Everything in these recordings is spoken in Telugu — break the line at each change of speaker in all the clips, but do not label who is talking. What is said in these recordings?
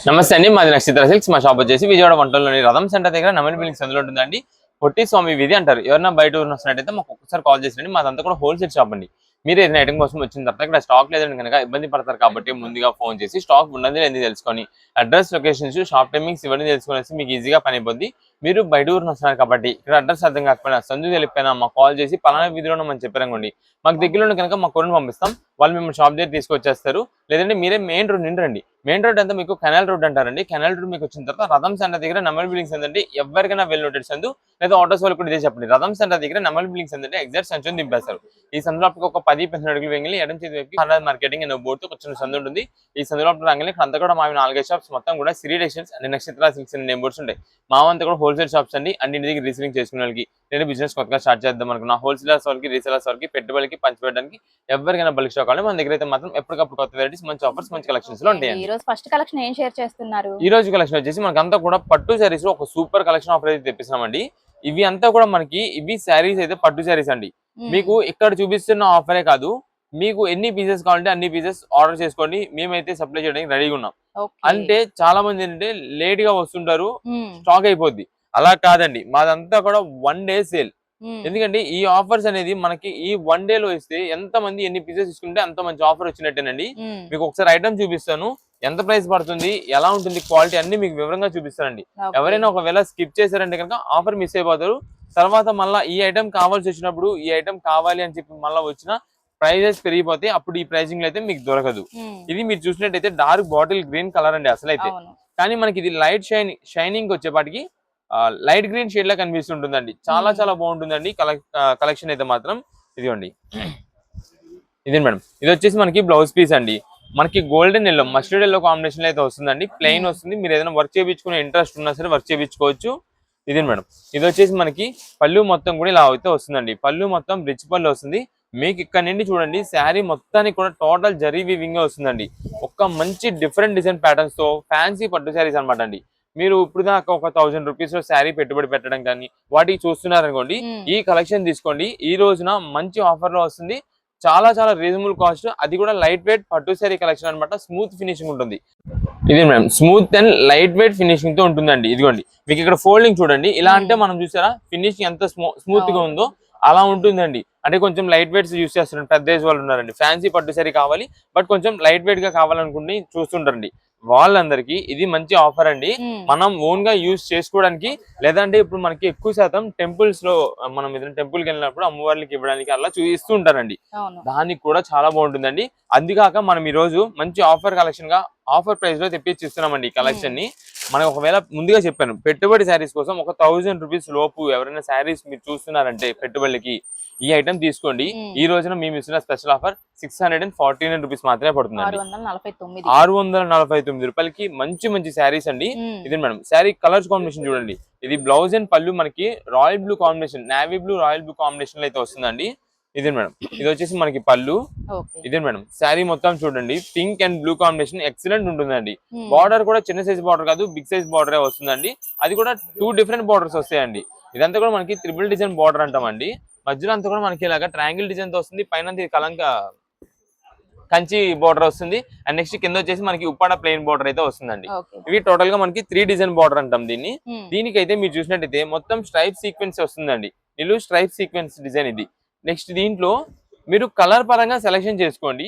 నమస్తే అండి. మాది నక్షత్ర సిల్క్స్. మా షాప్ వచ్చేసి విజయవాడ వంటల్లోని రథం సెంటర్ దగ్గర నమన్ బిల్డింగ్స్ అందులో ఉంటుందండి. పొట్టి స్వామి వీధి అంటారు. ఎవరైనా బయట ఊరిని వస్తున్నట్టయితే మాకు ఒక్కసారి కాల్ చేసినండి. మాదంతా కూడా హోల్సేల్ షాప్ అండి. మీరు ఏదైనా ఐటమ్ కోసం వచ్చిన తర్వాత ఇక్కడ స్టాక్ లేదని కనుక ఇబ్బంది పడతారు కాబట్టి ముందుగా ఫోన్ చేసి స్టాక్ ఉన్నది లేని తెలుసుకొని అడ్రస్, లొకేషన్స్, షాప్ టైమింగ్స్ ఇవన్నీ తెలుసుకునేసి మీకు ఈజీగా పని అయిపోద్ది. మీరు బయట ఊరిని వస్తున్నారు కాబట్టి ఇక్కడ అడ్రస్ అర్థం కాకపోయినా సందు తెలిపిపోయినా మాకు కాల్ చేసి పలానా వీధిలో మనం చెప్పారనుకోండి, మాకు దగ్గరలో కనుక మా కొడుని పంపిస్తాం. వాళ్ళు మిమ్మల్ని షాప్ దగ్గర తీసుకొచ్చేస్తారు. లేదంటే మీరే మెయిన్ రోడ్ నుండి రండి. మెయిన్ రోడ్ అంతా మీకు కెనాల్ రోడ్ అంటారండి. కెనాల్ రోడ్ మీకు వచ్చిన తర్వాత రథం సెంటర్ దగ్గర నమల్ బిల్డింగ్స్ ఏంటంటే ఎవరికైనా వెల్ నోటెడ్ సందు, లేదా ఆటోస్ వాళ్ళు కూడా ఇదే చెప్పండి. రథం సెంటర్ దగ్గర నమల్ బిల్డింగ్స్ ఏంటంటే ఎగ్జాక్ట్ సంచుని దింపేస్తారు. ఈ సందులో ఒక 10-15 అడుగులు వెంగిలి ఎడం చేతి వైపు హండ్రెడ్ మార్కెటింగ్ అనే బోర్డుతో వచ్చిన సందు ఉంటుంది. ఈ సందులో రంగంలో ఇక్కడ అంతా కూడా మా 4 షాప్స్ మొత్తం కూడా శ్రీ టెక్స్టైల్స్ అండ్ నక్షత్ర సిల్క్స్ అనే నేమ్ బోర్డ్స్ ఉంటాయి. మా అంతా కూడా హోల్సేల్ షాప్స్ అండి. అండ్ ఇంటి దగ్గర రీసెలింగ్ చేసుకునే వాళ్ళకి, నేను బిజినెస్ కొత్తగా స్టార్ట్ చేద్దాం అనుకున్నా హోల్సేలర్స్ వాళ్ళకి, రీసేలర్స్ వాళ్ళకి, పెట్టుబడికి పంచిపెట్టడానికి ఎవరికైనా బల్క్ స్టాక్ కావాలి మన దగ్గర అయితే మాత్రం ఎప్పటికప్పుడు కొత్త వెరైటీస్, మంచి ఆఫర్స్, మంచి కలెక్షన్స్ లో ఉంటాయి.
ఈ రోజు ఫస్ట్ కలెక్షన్ ఏం షేర్ చేస్తున్నారు?
ఈ రోజు కలెక్షన్ వచ్చేసి మనకంతా కూడా పట్టు శారీస్ లో ఒక సూపర్ కలెక్షన్ ఆఫర్ అయితే తెప్పిస్తున్నామండి. ఇవి అంతా కూడా మనకి ఇవి శారీస్ అయితే పట్టు శారీస్ అండి. మీకు ఇక్కడ చూపిస్తున్న ఆఫరే కాదు, మీకు ఎన్ని పీసెస్ కావాలంటే అన్ని పీసెస్ ఆర్డర్ చేసుకోండి. మేమైతే సప్లై చేయడానికి రెడీగా ఉన్నాం. అంటే చాలా మంది ఏంటంటే లేట్ గా వస్తుంటారు, స్టాక్ అయిపోద్ది. అలా కాదండి, మాదంతా కూడా 1 డే సేల్. ఎందుకంటే ఈ ఆఫర్స్ అనేది మనకి ఈ 1 డే లో ఇస్తే ఎంత మంది ఎన్ని పీసెస్ తీసుకుంటే అంత మంచి ఆఫర్ వచ్చినట్టేనండి. మీకు ఒకసారి ఐటమ్ చూపిస్తాను, ఎంత ప్రైస్ పడుతుంది, ఎలా ఉంటుంది, క్వాలిటీ అన్ని మీకు వివరంగా చూపిస్తానండి. ఎవరైనా ఒకవేళ స్కిప్ చేశారంటే కనుక ఆఫర్ మిస్ అయిపోతారు. తర్వాత మళ్ళీ ఈ ఐటమ్ కావాల్సి వచ్చినప్పుడు ఈ ఐటమ్ కావాలి అని చెప్పి మళ్ళీ వచ్చిన ప్రైజెస్ పెరిగిపోతే అప్పుడు ఈ ప్రైజింగ్ లో అయితే మీకు దొరకదు. ఇది మీరు చూసినట్టయితే డార్క్ బాటిల్ గ్రీన్ కలర్ అండి అసలు అయితే. కానీ మనకి ఇది లైట్ షైనింగ్ వచ్చేపాటికి లైట్ గ్రీన్ షేడ్ లా కనిపిస్తుంటుందండి. చాలా చాలా బాగుంటుందండి కలెక్షన్ అయితే మాత్రం. ఇదిగోండి, ఇదే మేడం. ఇది వచ్చేసి మనకి బ్లౌజ్ పీస్ అండి. మనకి golden yellow, mustard yellow combination లో అయితే వస్తుందండి. ప్లెయిన్ వస్తుంది. మీరు ఏదైనా వర్క్ చేయించుకునే ఇంట్రెస్ట్ ఉన్నా సరే వర్క్ చేయించుకోవచ్చు. ఇదే మేడం. ఇది వచ్చేసి మనకి పళ్ళు మొత్తం కూడా ఇలా అయితే వస్తుందండి. పళ్ళు మొత్తం రిచ్ పళ్ళు వస్తుంది. మీకు ఇక్కడ నుండి చూడండి శారీ మొత్తానికి కూడా టోటల్ జరీ వీవింగ్ వస్తుందండి. ఒక మంచి డిఫరెంట్ డిజైన్ ప్యాటర్న్స్ తో ఫ్యాన్సీ పట్టు శారీస్ అనమాట అండి. మీరు ఇప్పుడు దాకా ఒక 1000 రూపీస్ లో శారీ పెట్టుబడి పెట్టడం కానీ వాటికి చూస్తున్నారనుకోండి, ఈ కలెక్షన్ తీసుకోండి. ఈ రోజున మంచి ఆఫర్ లో వస్తుంది. చాలా చాలా రీజనబుల్ కాస్ట్, అది కూడా లైట్ వెయిట్ పట్టు శారీ కలెక్షన్ అనమాట. స్మూత్ ఫినిషింగ్ ఉంటుంది. ఇది madam smooth and light weight finishing తో ఉంటుందండి. ఇదిగోండి, మీకు ఇక్కడ ఫోల్డింగ్ చూడండి. ఇలా అంటే మనం చూసారా ఫినిషింగ్ ఎంత స్మూత్ గా ఉందో అలా ఉంటుందండి. అంటే కొంచెం లైట్ వెయిట్స్ యూస్ చేస్తున్నారు, పెద్ద ఏజ్ వాళ్ళు ఉన్నారండి, ఫ్యాన్సీ పట్టు శారీ కావాలి బట్ కొంచెం లైట్ వెయిట్ గా కావాలనుకుంటే చూస్తుంటారండి. వాళ్ళందరికీ ఇది మంచి ఆఫర్ అండి. మనం ఓన్ గా యూజ్ చేసుకోవడానికి, లేదంటే ఇప్పుడు మనకి ఎక్కువ శాతం టెంపుల్స్ లో మనం ఏదైనా టెంపుల్ కి వెళ్ళినప్పుడు అమ్మవారికి ఇవ్వడానికి అలా చూపిస్తూ ఉంటారండి. దానికి కూడా చాలా బాగుంటుందండి. అందుకాక మనం ఈ రోజు మంచి ఆఫర్ కలెక్షన్ గా ఆఫర్ ప్రైస్ లో తెప్పించి ఇస్తున్నామండి ఈ కలెక్షన్ ని. మనం ఒకవేళ ముందుగా చెప్పాను, పెట్టుబడి శారీస్ కోసం ఒక 1000 రూపీస్ లోపు ఎవరైనా శారీస్ మీరు చూస్తున్నారంటే పెట్టుబడికి ఈ ఐటమ్ తీసుకోండి. ఈ రోజున మేము ఇస్తున్న స్పెషల్ ఆఫర్ 649 రూపీస్ మాత్రమే పడుతుంది. 649 రూపాయలకి మంచి మంచి శారీస్ అండి. ఇది మేడం శారీ కలర్స్ కాంబినేషన్ చూడండి. ఇది బ్లౌజ్ అండ్ పళ్ళు మనకి royal blue combination, navy blue royal blue combination లో అయితే వస్తుందండి. ఇదే మేడం. ఇది వచ్చేసి మనకి పళ్ళు. ఇదే మేడం శారీ మొత్తం చూడండి, pink and blue combination excellent ఉంటుందండి. బార్డర్ కూడా చిన్న సైజ్ బార్డర్ కాదు, బిగ్ సైజ్ బార్డర్ వస్తుందండి. అది కూడా 2 డిఫరెంట్ బార్డర్స్ వస్తాయండి. ఇదంతా కూడా మనకి ట్రిపుల్ డిజైన్ బార్డర్ అంటామండి. మధ్యలో అంతా కూడా మనకి ఇలాగా ట్రయాంగిల్ డిజైన్ తో వస్తుంది. పైన కలంక కంచి బార్డర్ వస్తుంది. అండ్ నెక్స్ట్ కింద వచ్చేసి మనకి ఉప్పాడ ప్లెయిన్ బార్డర్ అయితే వస్తుందండి. ఇవి టోటల్ గా మనకి 3 డిజైన్ బార్డర్ అంటాం దీన్ని. దీనికైతే మీరు చూసినట్టయితే మొత్తం స్ట్రైప్ సీక్వెన్స్ వస్తుందండి. నిలువు స్ట్రైప్ సీక్వెన్స్ డిజైన్ ఇది. నెక్స్ట్ దీంట్లో మీరు కలర్ పరంగా సెలెక్షన్ చేసుకోండి.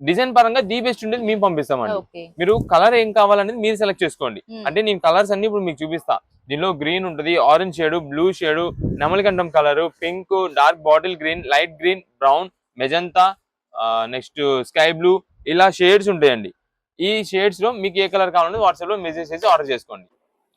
డిజైన్ పరంగా ది బెస్ట్ ఉండేది మేము పంపిస్తామండి. మీరు కలర్ ఏం కావాలనేది మీరు సెలెక్ట్ చేసుకోండి. అంటే నేను కలర్స్ అన్ని ఇప్పుడు మీకు చూపిస్తా. దీనిలో గ్రీన్ ఉంటుంది, ఆరెంజ్ షేడ్, బ్లూ షేడ్, నెమలికంఠం colour, pink, dark bottle green, light green, brown, magenta, next sky blue, ఇలా షేడ్స్ ఉంటాయండి. ఈ షేడ్స్ లో మీకు ఏ కలర్ కావాలంటే వాట్సాప్ లో మెసేజ్ చేసి ఆర్డర్ చేసుకోండి.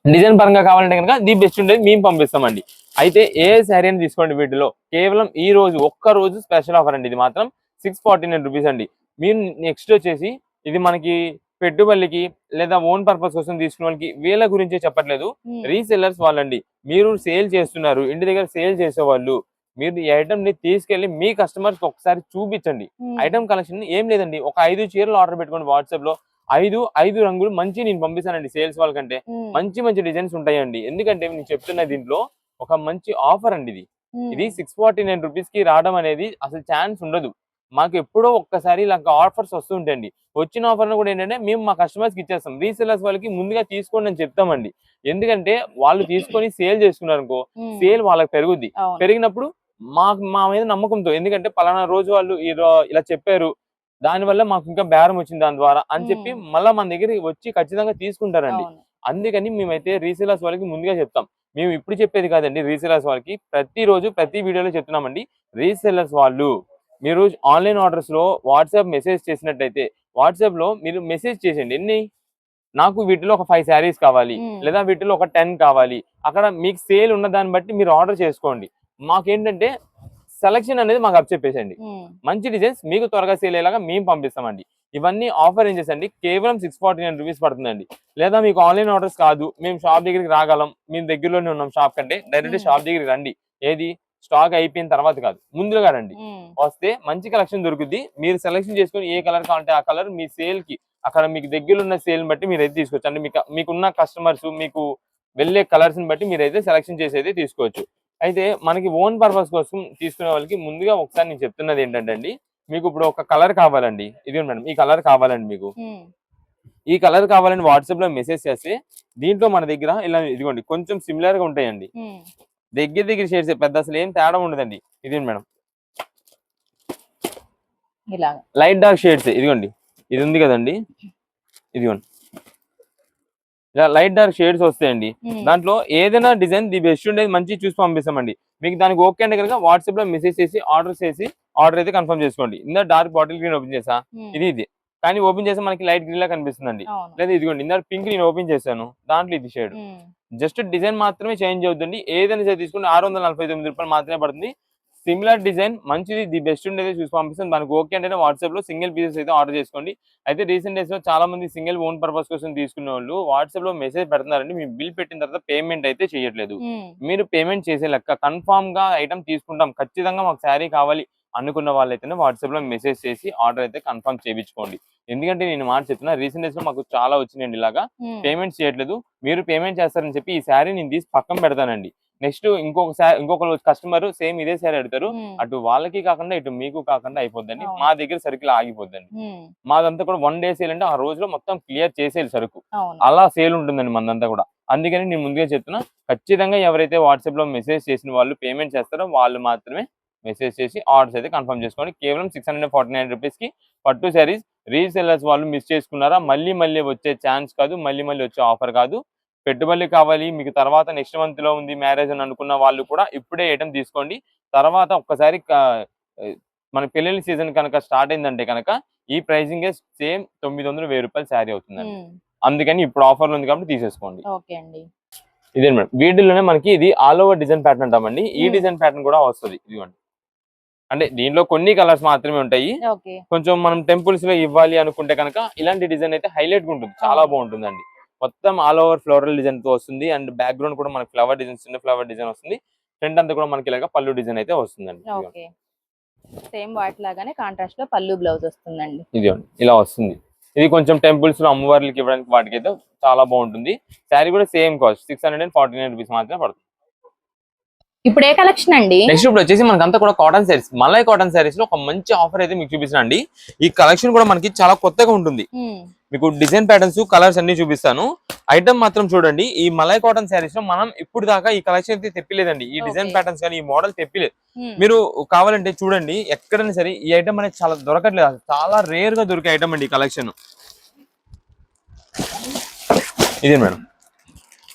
డిజైన్ పరంగా కావాలంటే కనుక ది బెస్ట్ ఉండేది మేము పంపిస్తామండి. అయితే ఏ శారీ అని తీసుకోండి, వీటిలో కేవలం ఈ రోజు ఒక్క రోజు స్పెషల్ ఆఫర్ అండి. ఇది మాత్రం 649 రూపీస్ అండి. మీరు నెక్స్ట్ వచ్చేసి ఇది మనకి పెట్టుబడికి లేదా ఓన్ పర్పస్ కోసం తీసుకున్న వాళ్ళకి వీళ్ళ గురించే చెప్పట్లేదు. రీసెల్లర్స్ వాళ్ళండి. మీరు సేల్ చేస్తున్నారు, ఇంటి దగ్గర సేల్ చేసేవాళ్ళు, మీరు ఈ ఐటమ్ ని తీసుకెళ్లి మీ కస్టమర్స్ ఒకసారి చూపించండి. ఐటమ్ కలెక్షన్ ఏం లేదండి, ఒక 5 చీరలు ఆర్డర్ పెట్టుకోండి. వాట్సాప్ లో 5 రంగులు మంచి నేను పంపిస్తానండి. సేల్స్ వాళ్ళకంటే మంచి మంచి డిజైన్స్ ఉంటాయండి. ఎందుకంటే నేను చెప్తున్న దీంట్లో ఒక మంచి ఆఫర్ అండి. ఇది 649 రూపీస్ కి రావడం అనేది అసలు ఛాన్స్ ఉండదు. మాకు ఎప్పుడో ఒక్కసారి ఇలా ఆఫర్స్ వస్తుంటాయండి. వచ్చిన ఆఫర్‌ను కూడా ఏంటంటే మేము మా కస్టమర్స్‌కి ఇచ్చేస్తాం. రీసెల్లర్స్ వాళ్ళకి ముందుగా తీసుకోండి అని చెప్తామండి. ఎందుకంటే వాళ్ళు తీసుకొని సేల్ చేసుకున్నారనుకో, సేల్ వాళ్ళకి పెరుగుద్ది.
అవును.
పెరిగినప్పుడు మా మీద నమ్మకంతో ఎందుకంటే పలానా రోజు వాళ్ళు ఇలా చెప్పారు. దానివల్ల మాకు ఇంకా బేరం వచ్చింది దాని ద్వారా అని చెప్పి మళ్ళా మన దగ్గరికి వచ్చి ఖచ్చితంగా తీసుకుంటారండి.
అవును.
అందుకని మేమైతే రీసెల్లర్స్ వాళ్ళకి ముందుగా చెప్తాం. మేము ఇప్పుడు చెప్పేది కాదండి రీసెల్లర్స్ వాళ్ళకి ప్రతిరోజు ప్రతి వీడియోలో చెప్తున్నామండి. రీసెల్లర్స్ వాళ్ళు మీరు ఆన్‌లైన్ ఆర్డర్స్‌లో వాట్సాప్ మెసేజ్ చేసినట్టయితే వాట్సాప్‌లో మీరు మెసేజ్ చేసేయండి. ఎన్ని? నాకు వీటిలో ఒక 5 శారీస్ కావాలి. లేదా వీటిలో ఒక 10 కావాలి. అక్కడ మీకు సేల్ ఉన్న దాన్ని బట్టి మీరు ఆర్డర్ చేసుకోండి. మాకేంటంటే సెలక్షన్ అనేది మాకు అప్పచెప్పేసేయండి. మంచి డిజైన్స్ మీకు త్వరగా సేల్ అయ్యేలాగా మేము పంపిస్తామండి. ఇవన్నీ ఆఫర్ రేంజెస్ అండి. కేవలం ₹649 పడుతుందండి. లేదా మీకు ఆన్‌లైన్ ఆర్డర్స్ కాదు. మేము షాప్ దగ్గరికి రాగలం. మేము దగ్గరలోనే ఉన్నాం షాప్ కంటే. డైరెక్ట్ షాప్ దగ్గరికి రండి. ఏది స్టాక్ అయిపోయిన తర్వాత కాదు. ముందుగా రండి. వస్తే మంచి కలెక్షన్ దొరుకుద్ది. మీరు సెలక్షన్ చేసుకొని ఏ కలర్ కావాలంటే ఆ కలర్ మీ సేల్‌కి అక్కడ మీకు దగ్గరలో ఉన్న సేల్‌ని బట్టి మీరైతే తీసుకోవచ్చు. అంటే మీకున్న కస్టమర్స్ మీకు వెళ్ళే కలర్స్‌ని బట్టి మీరైతే సెలక్షన్ చేసి అయితే తీసుకోవచ్చు. అయితే మనకి ఓన్ పర్పస్ కోసం తీసుకునే వాళ్ళకి ముందుగా ఒకసారి నేను చెప్తున్నది ఏంటంటే అండి, మీకు ఇప్పుడు ఒక కలర్ కావాలండి. ఇదిగోండి మేడం ఈ కలర్ కావాలండి మీకు. ఈ కలర్ కావాలని వాట్సాప్‌లో మెసేజ్ చేస్తే దీంట్లో మన దగ్గర ఇలా ఇదిగోండి కొంచెం సిమిలర్‌గా ఉంటాయండి. దగ్గర షేడ్సే పెద్ద అసలు ఏం తేడా ఉండదండి. ఇదిగోండి మేడం.
ఇలాగా.
లైట్ డార్క్ షేడ్స్ ఇదిగోండి. ఇది ఉంది కదండి. ఇదిగోండి. ఇలా లైట్ డార్క్ షేడ్స్ వస్తాయండి. దాంట్లో ఏదైనా డిజైన్ ది బెస్ట్ ఉండేది మంచి చూసి పంపిస్తామండి. మీకు దానికి ఓకే అంటే కనుక వాట్సాప్ లో మెసేజ్ చేసి ఆర్డర్ అయితే కన్ఫర్మ్ చేసుకోండి. ఇందా డార్క్ బాటిల్ గ్రీన్ ఓపెన్ చేసా ఇది కానీ ఓపెన్ చేస్తే మనకి లైట్ గ్రీన్ లా కనిపిస్తుందండి. లేదా ఇదిగోండి ఇందా పింక్ నేను ఓపెన్ చేశాను దాంట్లో ఇది షేడ్. జస్ట్ డిజైన్ మాత్రమే చేంజ్ అవుతుంది. ఏదైనా సరే తీసుకుంటే ₹649 మాత్రమే పడుతుంది. సిమిలర్ డిజైన్ మంచిది ది బెస్ట్ ఉండేది చూసి పంపిస్తాం. దానికి ఓకే అంటే వాట్సాప్ లో సింగిల్ పీసెస్ అయితే ఆర్డర్ చేసుకోండి. అయితే రీసెంట్ డేస్ లో చాలా మంది సింగిల్ ఓన్ పర్పస్ కోసం తీసుకునే వాళ్ళు వాట్సాప్ లో మెసేజ్ పెడుతున్నారండి. మీ బిల్ పెట్టిన తర్వాత పేమెంట్ అయితే చేయట్లేదు. మీరు పేమెంట్ చేసే లెక్క కన్ఫామ్ గా ఐటమ్ తీసుకుంటాం ఖచ్చితంగా మాకు శారీ కావాలి అనుకున్న వాళ్ళైతేనే వాట్సాప్ లో మెసేజ్ చేసి ఆర్డర్ అయితే కన్ఫర్మ్ చేయించుకోండి. ఎందుకంటే నేను మాట చెప్తున్నా రీసెంట్ డేస్ లో మాకు చాలా వచ్చినాయండి ఇలాగా పేమెంట్ చేయట్లేదు. మీరు పేమెంట్ చేస్తారని చెప్పి ఈ శారీ నేను తీసి పక్కన పెడతానండి. నెక్స్ట్ ఇంకొక కస్టమర్ సేమ్ ఇదే శారీ అడుగుతారు. అటు వాళ్ళకి కాకుండా ఇటు మీకు కాకుండా అయిపోద్దండి. మా దగ్గర సరుకులు ఆగిపోద్దండి. మాదంతా కూడా 1 డే సేల్ అంటే ఆ రోజులో మొత్తం క్లియర్ చేసేయాలి సరుకు. అలా సేల్ ఉంటుందండి మందంతా కూడా. అందుకని నేను ముందుగా చెప్తున్నా ఖచ్చితంగా ఎవరైతే వాట్సాప్ లో మెసేజ్ చేసిన వాళ్ళు పేమెంట్ చేస్తారో వాళ్ళు మాత్రమే మెసేజ్ చేసి ఆర్డర్స్ అయితే కన్ఫర్మ్ చేసుకోండి. కేవలం ₹649 కి పట్టు శారీస్ రీసెల్లర్స్ వాళ్ళు మిస్ చేసుకున్నారా మళ్ళీ వచ్చే ఛాన్స్ కాదు. మళ్ళీ వచ్చే ఆఫర్ కాదు. పెట్టుబడి కావాలి మీకు తర్వాత నెక్స్ట్ మంత్ లో ఉంది మ్యారేజ్ అని అనుకున్న వాళ్ళు కూడా ఇప్పుడే ఐటమ్ తీసుకోండి. తర్వాత ఒక్కసారి మన పెళ్లిళ్ళ సీజన్ కనుక స్టార్ట్ అయిందంటే కనుక ఈ ప్రైసింగ్ సేమ్ ₹900 శారీ అవుతుందండి. అందుకని ఇప్పుడు ఆఫర్లు ఉంది కాబట్టి తీసేసుకోండి.
ఓకే అండి.
ఇదే మేడం వీటిలోనే మనకి ఇది ఆల్ ఓవర్ డిజైన్ ప్యాటర్న్ అంటామండి. ఈ డిజైన్ ప్యాటర్న్ కూడా వస్తుంది. ఇదిగోండి అంటే దీంట్లో కొన్ని కలర్స్ మాత్రమే ఉంటాయి. కొంచెం మనం టెంపుల్స్ లో ఇవ్వాలి అనుకుంటే కనుక ఇలాంటి డిజైన్ అయితే హైలైట్ గా ఉంటుంది. చాలా బాగుంటుందండి. మొత్తం ఆల్ ఓవర్ ఫ్లోరల్ డిజైన్ తో వస్తుంది. అండ్ బ్యాక్గ్రౌండ్ కూడా మనకి ఫ్లవర్ డిజైన్ చిన్న ఫ్లవర్ డిజైన్ వస్తుంది. ఫ్రంట్ అంతా కూడా మనకి ఇలాగా పళ్ళు డిజైన్ అయితే వస్తుందండి.
సేమ్ వాటి లాగానే కాంట్రాస్ట్ లో పళ్ళు బ్లౌజ్ వస్తుందండి.
ఇదిగోండి ఇలా వస్తుంది. ఇది కొంచెం టెంపుల్స్ లో అమ్మవార్లకి ఇవ్వడానికి వాటికి అయితే చాలా బాగుంటుంది. శారీ కూడా సేమ్ కాస్ట్ ₹649 మాత్రమే పడుతుంది.
ఇప్పుడు ఏ కలెక్షన్ అండి?
నెక్స్ట్ ఇప్పుడు వచ్చేసి మనకంతా కూడా కాటన్ శారీస్ మలై కాటన్ శారీస్ లో ఒక మంచి ఆఫర్ అయితే మీకు చూపిస్తాను అండి. ఈ కలెక్షన్ కూడా మనకి చాలా కొత్తగా ఉంటుంది. మీకు డిజైన్ ప్యాటర్న్స్ కలర్స్ అన్ని చూపిస్తాను. ఐటమ్ మాత్రం చూడండి. ఈ మలై కాటన్ శారీస్ లో మనం ఇప్పుడు దాకా ఈ కలెక్షన్ అయితే తెప్పిలేదండి. ఈ డిజైన్ ప్యాటర్న్స్ కానీ ఈ మోడల్ తెప్పిలేదు. మీరు కావాలంటే చూడండి ఎక్కడైనా సరే ఈ ఐటమ్ అనేది చాలా దొరకట్లేదు. చాలా రేర్ గా దొరికే ఐటమ్ అండి ఈ కలెక్షన్. ఇదే మేడం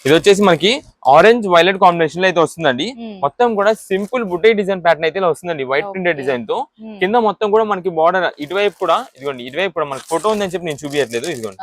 ఇది వచ్చేసి మనకి ఆరెంజ్ వైలెట్ కాంబినేషన్ లో అయితే వస్తుందండి. మొత్తం కూడా సింపుల్ బుటే డిజైన్ ప్యాటర్న్ అయితే వస్తుందండి. వైట్ ప్రింటెడ్ డిజైన్ తో కింద మొత్తం కూడా మనకి బార్డర్ ఇటువైపు కూడా ఇదిగోండి ఇటువైపు కూడా మనకి ఫోటో ఉందని చెప్పి నేను చూపించట్లేదు. ఇదిగోండి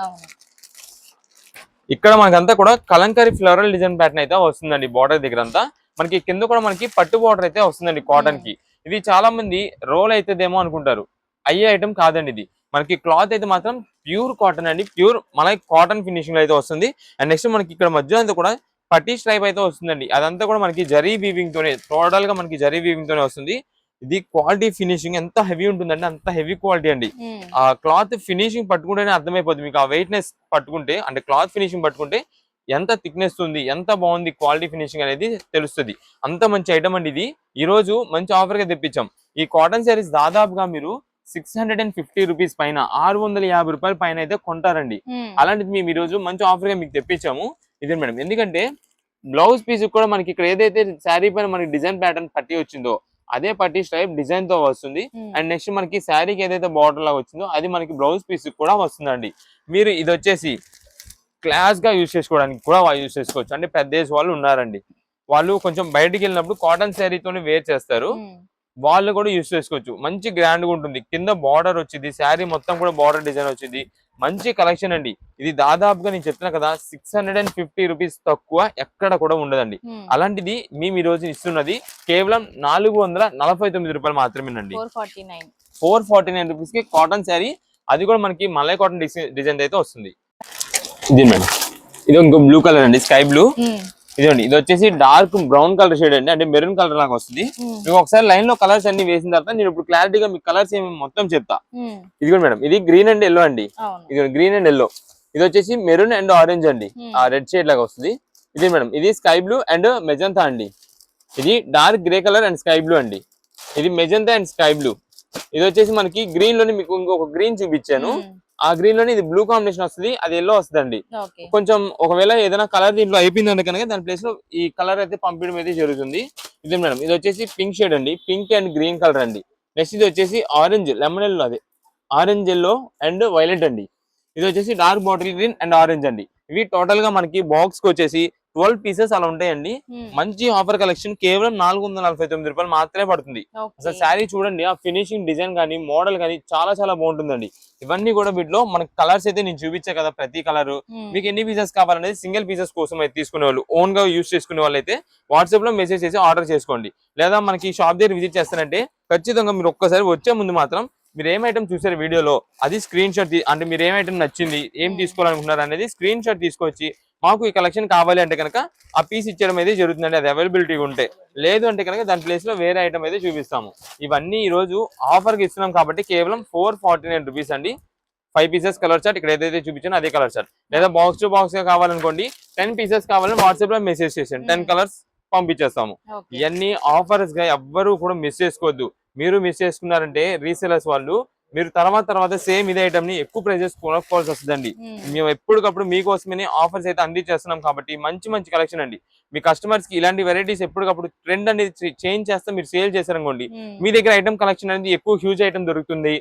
ఇక్కడ మనకంతా కూడా కలంకారీ ఫ్లోరల్ డిజైన్ ప్యాటర్న్ అయితే వస్తుందండి. బార్డర్ దగ్గర అంతా మనకి కింద కూడా మనకి పట్టు బార్డర్ అయితే వస్తుందండి కాటన్ కి. ఇది చాలా మంది రోల్ అవుతుందేమో అనుకుంటారు. అయ్యే ఐటమ్ కాదండి ఇది. మనకి క్లాత్ అయితే మాత్రం ప్యూర్ కాటన్ అండి. ప్యూర్ మనకి కాటన్ ఫినిషింగ్ అయితే వస్తుంది. అండ్ నెక్స్ట్ మనకి ఇక్కడ మధ్య అంతా కూడా పట్టీ స్ట్రైప్ అయితే వస్తుందండి. అదంతా కూడా మనకి జరీ వీవింగ్ తోనే టోటల్ గా మనకి జరీ వీవింగ్ తోనే వస్తుంది. ఇది క్వాలిటీ ఫినిషింగ్ ఎంత హెవీ ఉంటుందండి అంత హెవీ క్వాలిటీ అండి. ఆ క్లాత్ ఫినిషింగ్ పట్టుకుంటేనే అర్థమైపోతుంది మీకు. ఆ వెయిట్నెస్ పట్టుకుంటే అంటే క్లాత్ ఫినిషింగ్ పట్టుకుంటే ఎంత థిక్నెస్ ఉంది ఎంత బాగుంది క్వాలిటీ ఫినిషింగ్ అనేది తెలుస్తుంది. అంత మంచి ఐటమ్ అండి ఇది. ఈ రోజు మంచి ఆఫర్ గా తెప్పించాం. ఈ కాటన్ శారీస్ దాదాపుగా మీరు 650 రూపీస్ పైన 650 రూపాయల పైన అయితే కొంటారండి. అలాంటిది మేము ఈ రోజు మంచి ఆఫర్ గా మీకు తెప్పించాము. ఇదే మేడం, ఎందుకంటే బ్లౌజ్ పీస్ కూడా మనకి ఇక్కడ ఏదైతే శారీ పైన మనకి డిజైన్ ప్యాటర్న్ పట్టి వచ్చిందో అదే పట్టి స్ట్రైప్ డిజైన్ తో వస్తుంది. అండ్ నెక్స్ట్ మనకి శారీకి ఏదైతే బార్డర్ లాగా వచ్చిందో అది మనకి బ్లౌజ్ పీస్ కూడా వస్తుందండి. మీరు ఇది వచ్చేసి క్లాస్ గా యూజ్ చేసుకోవడానికి కూడా యూజ్ చేసుకోవచ్చు. అంటే పెద్ద ఏజ్ వాళ్ళు ఉన్నారండి, వాళ్ళు కొంచెం బయటికి వెళ్ళినప్పుడు కాటన్ శారీతోనే వేర్ చేస్తారు, వాళ్ళు కూడా యూజ్ చేసుకోవచ్చు. మంచి గ్రాండ్ గా ఉంటుంది. కింద బార్డర్ వచ్చింది, శారీ మొత్తం కూడా బార్డర్ డిజైన్ వచ్చింది. మంచి కలెక్షన్ అండి. ఇది దాదాపుగా నేను చెప్తున్నా కదా 650 రూపీస్ తక్కువ ఎక్కడ కూడా ఉండదండి. అలాంటిది మేము ఈ రోజు ఇస్తున్నది కేవలం 449 రూపాయలు మాత్రమేనండి. 449 రూపీస్ కి కాటన్ శారీ, అది కూడా మనకి మలై కాటన్ డిజైన్ అయితే వస్తుంది. ఇది మేడం, ఇది ఇంకో బ్లూ కలర్ అండి, స్కై బ్లూ. ఇదండి, ఇది వచ్చేసి డార్క్ బ్రౌన్ కలర్ షేడ్ అండి, అంటే మెరూన్ కలర్ లాగా వస్తుంది. మీకు ఒకసారి లైన్ లో కలర్స్ అన్ని వేసిన తర్వాత నేను ఇప్పుడు క్లారిటీగా మీకు కలర్స్ ఏమి మొత్తం చెప్తా. ఇది కూడా మేడం, ఇది గ్రీన్ అండ్ ఎల్లో అండి. ఇది గ్రీన్ అండ్ ఎల్లో. ఇది వచ్చేసి మెరూన్ అండ్ ఆరెంజ్ అండి, ఆ రెడ్ షేడ్ లాగా వస్తుంది. ఇది మేడం, ఇది స్కై బ్లూ అండ్ మెజంతా అండి. ఇది dark grey colour and sky blue అండి. ఇది మెజంతా అండ్ స్కై బ్లూ. ఇది వచ్చేసి మనకి గ్రీన్ లోని మీకు ఇంకొక గ్రీన్ చూపించాను, ఆ గ్రీన్ లోని ఇది బ్లూ కాంబినేషన్ వస్తుంది, అది ఎల్లో వస్తుందండి. కొంచెం ఒకవేళ ఏదైనా కలర్ దీంట్లో అయిపోయిందంటే కనుక దాని ప్లేస్ లో ఈ కలర్ అయితే పంపించడం అయితే జరుగుతుంది. ఇది మేడం, ఇది వచ్చేసి పింక్ షేడ్ అండి, పింక్ అండ్ గ్రీన్ కలర్ అండి. నెక్స్ట్ ఇది వచ్చేసి ఆరెంజ్ లెమన్ ఎల్లో, అదే ఆరెంజ్ ఎల్లో అండ్ వైలెట్ అండి. ఇది వచ్చేసి dark bottle green and orange అండి. ఇవి టోటల్ గా మనకి బాక్స్ కి వచ్చేసి 12 పీసెస్ అలా ఉంటాయండి. మంచి ఆఫర్ కలెక్షన్, కేవలం 449 రూపాయలు మాత్రమే పడుతుంది. అసలు శారీ చూడండి, ఆ ఫినిషింగ్ డిజైన్ కానీ మోడల్ కానీ చాలా చాలా బాగుంటుందండి. ఇవన్నీ కూడా వీటిలో మనకి కలర్స్ అయితే నేను చూపించా కదా, ప్రతి కలర్ మీకు ఎన్ని పీసెస్ కావాలనేది సింగిల్ పీసెస్ కోసం అయితే తీసుకునే వాళ్ళు, ఓన్ గా యూజ్ చేసుకునే వాళ్ళు అయితే వాట్సాప్ లో మెసేజ్ చేసి ఆర్డర్ చేసుకోండి. లేదా మనకి షాప్ దగ్గర విజిట్ చేస్తారంటే ఖచ్చితంగా మీరు ఒక్కసారి వచ్చే ముందు మాత్రం మీరు ఏం ఐటమ్ చూసారు వీడియోలో అది స్క్రీన్ షాట్, అంటే మీరు ఏం ఐటమ్ నచ్చింది, ఏం తీసుకోవాలనుకుంటున్నారు అనేది స్క్రీన్ షాట్ తీసుకొచ్చి మాకు ఈ కలెక్షన్ కావాలి అంటే కనుక ఆ పీస్ ఇచ్చడం అయితే జరుగుతుందండి. అది అవైలబిలిటీ ఉంటే, లేదు అంటే కనుక దాని ప్లేస్ లో వేరే ఐటమ్ అయితే చూపిస్తాము. ఇవన్నీ ఈ రోజు ఆఫర్ కి ఇస్తున్నాం కాబట్టి కేవలం 449 రూపీస్ అండి. 5 పీసెస్ కలర్ చార్ట్, ఇక్కడ ఏదైతే చూపించానో అదే కలర్ చార్ట్. లేదా బాక్స్ టు బాక్స్ గా కావాలనుకోండి, 10 పీసెస్ కావాలని వాట్సాప్ లో మెసేజ్ చేసేయండి, 10 కలర్స్ పంపించేస్తాము. ఇవన్నీ ఆఫర్స్ గా ఎవ్వరూ కూడా మిస్ చేసుకోవద్దు. మీరు మిస్ చేసుకున్నారంటే రీసేలర్స్ వాళ్ళు మీరు తర్వాత సేమ్ ఇదే ఐటమ్ ని ఎక్కువ ప్రైజెస్ కొనుక్కోవాల్సి వస్తుందండి. మేము ఎప్పటికప్పుడు మీకోసమే ఆఫర్స్ అయితే అందించేస్తున్నాం కాబట్టి మంచి మంచి కలెక్షన్ అండి. మీ కస్టమర్స్ కి ఇలాంటి వెరైటీస్ ఎప్పటికప్పుడు ట్రెండ్ అనేది చేంజ్ చేస్తే మీరు సేల్ చేశారనుకోండి, మీ దగ్గర ఐటమ్ కలెక్షన్ అనేది ఎక్కువ హ్యూజ్ ఐటమ్ దొరుకుతుంది.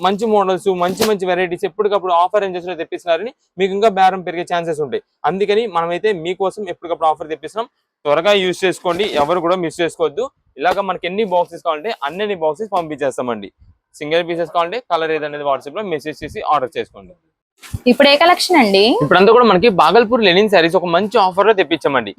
మంచి మోడల్స్, మంచి మంచి వెరైటీస్ ఎప్పటికప్పుడు ఆఫర్ రేంజెస్ లో తెప్పిస్తున్నారని మీకు ఇంకా బేరం పెరిగే ఛాన్సెస్ ఉంటాయి. అందుకని మనమైతే మీకోసం ఎప్పటికప్పుడు ఆఫర్ తెప్పిస్తున్నాం. త్వరగా యూజ్ చేసుకోండి, ఎవరు కూడా మిస్ చేసుకోవద్దు. ఇలాగ మనకి ఎన్ని బాక్సెస్ కావాలంటే అన్ని బాక్సెస్ పంపించేస్తామండి. సింగిల్ పీసెస్ కావాలంటే కలర్ ఏదనేది వాట్సాప్ లో మెసేజ్ చేసి ఆర్డర్ చేసుకోండి.
ఇప్పుడు ఏ కలెక్షన్ అండి?
ఇప్పుడంతా కూడా మనకి బాగల్పూర్ లెనిన్ శారీస్ ఒక మంచి ఆఫర్ లో తెప్పించామండి.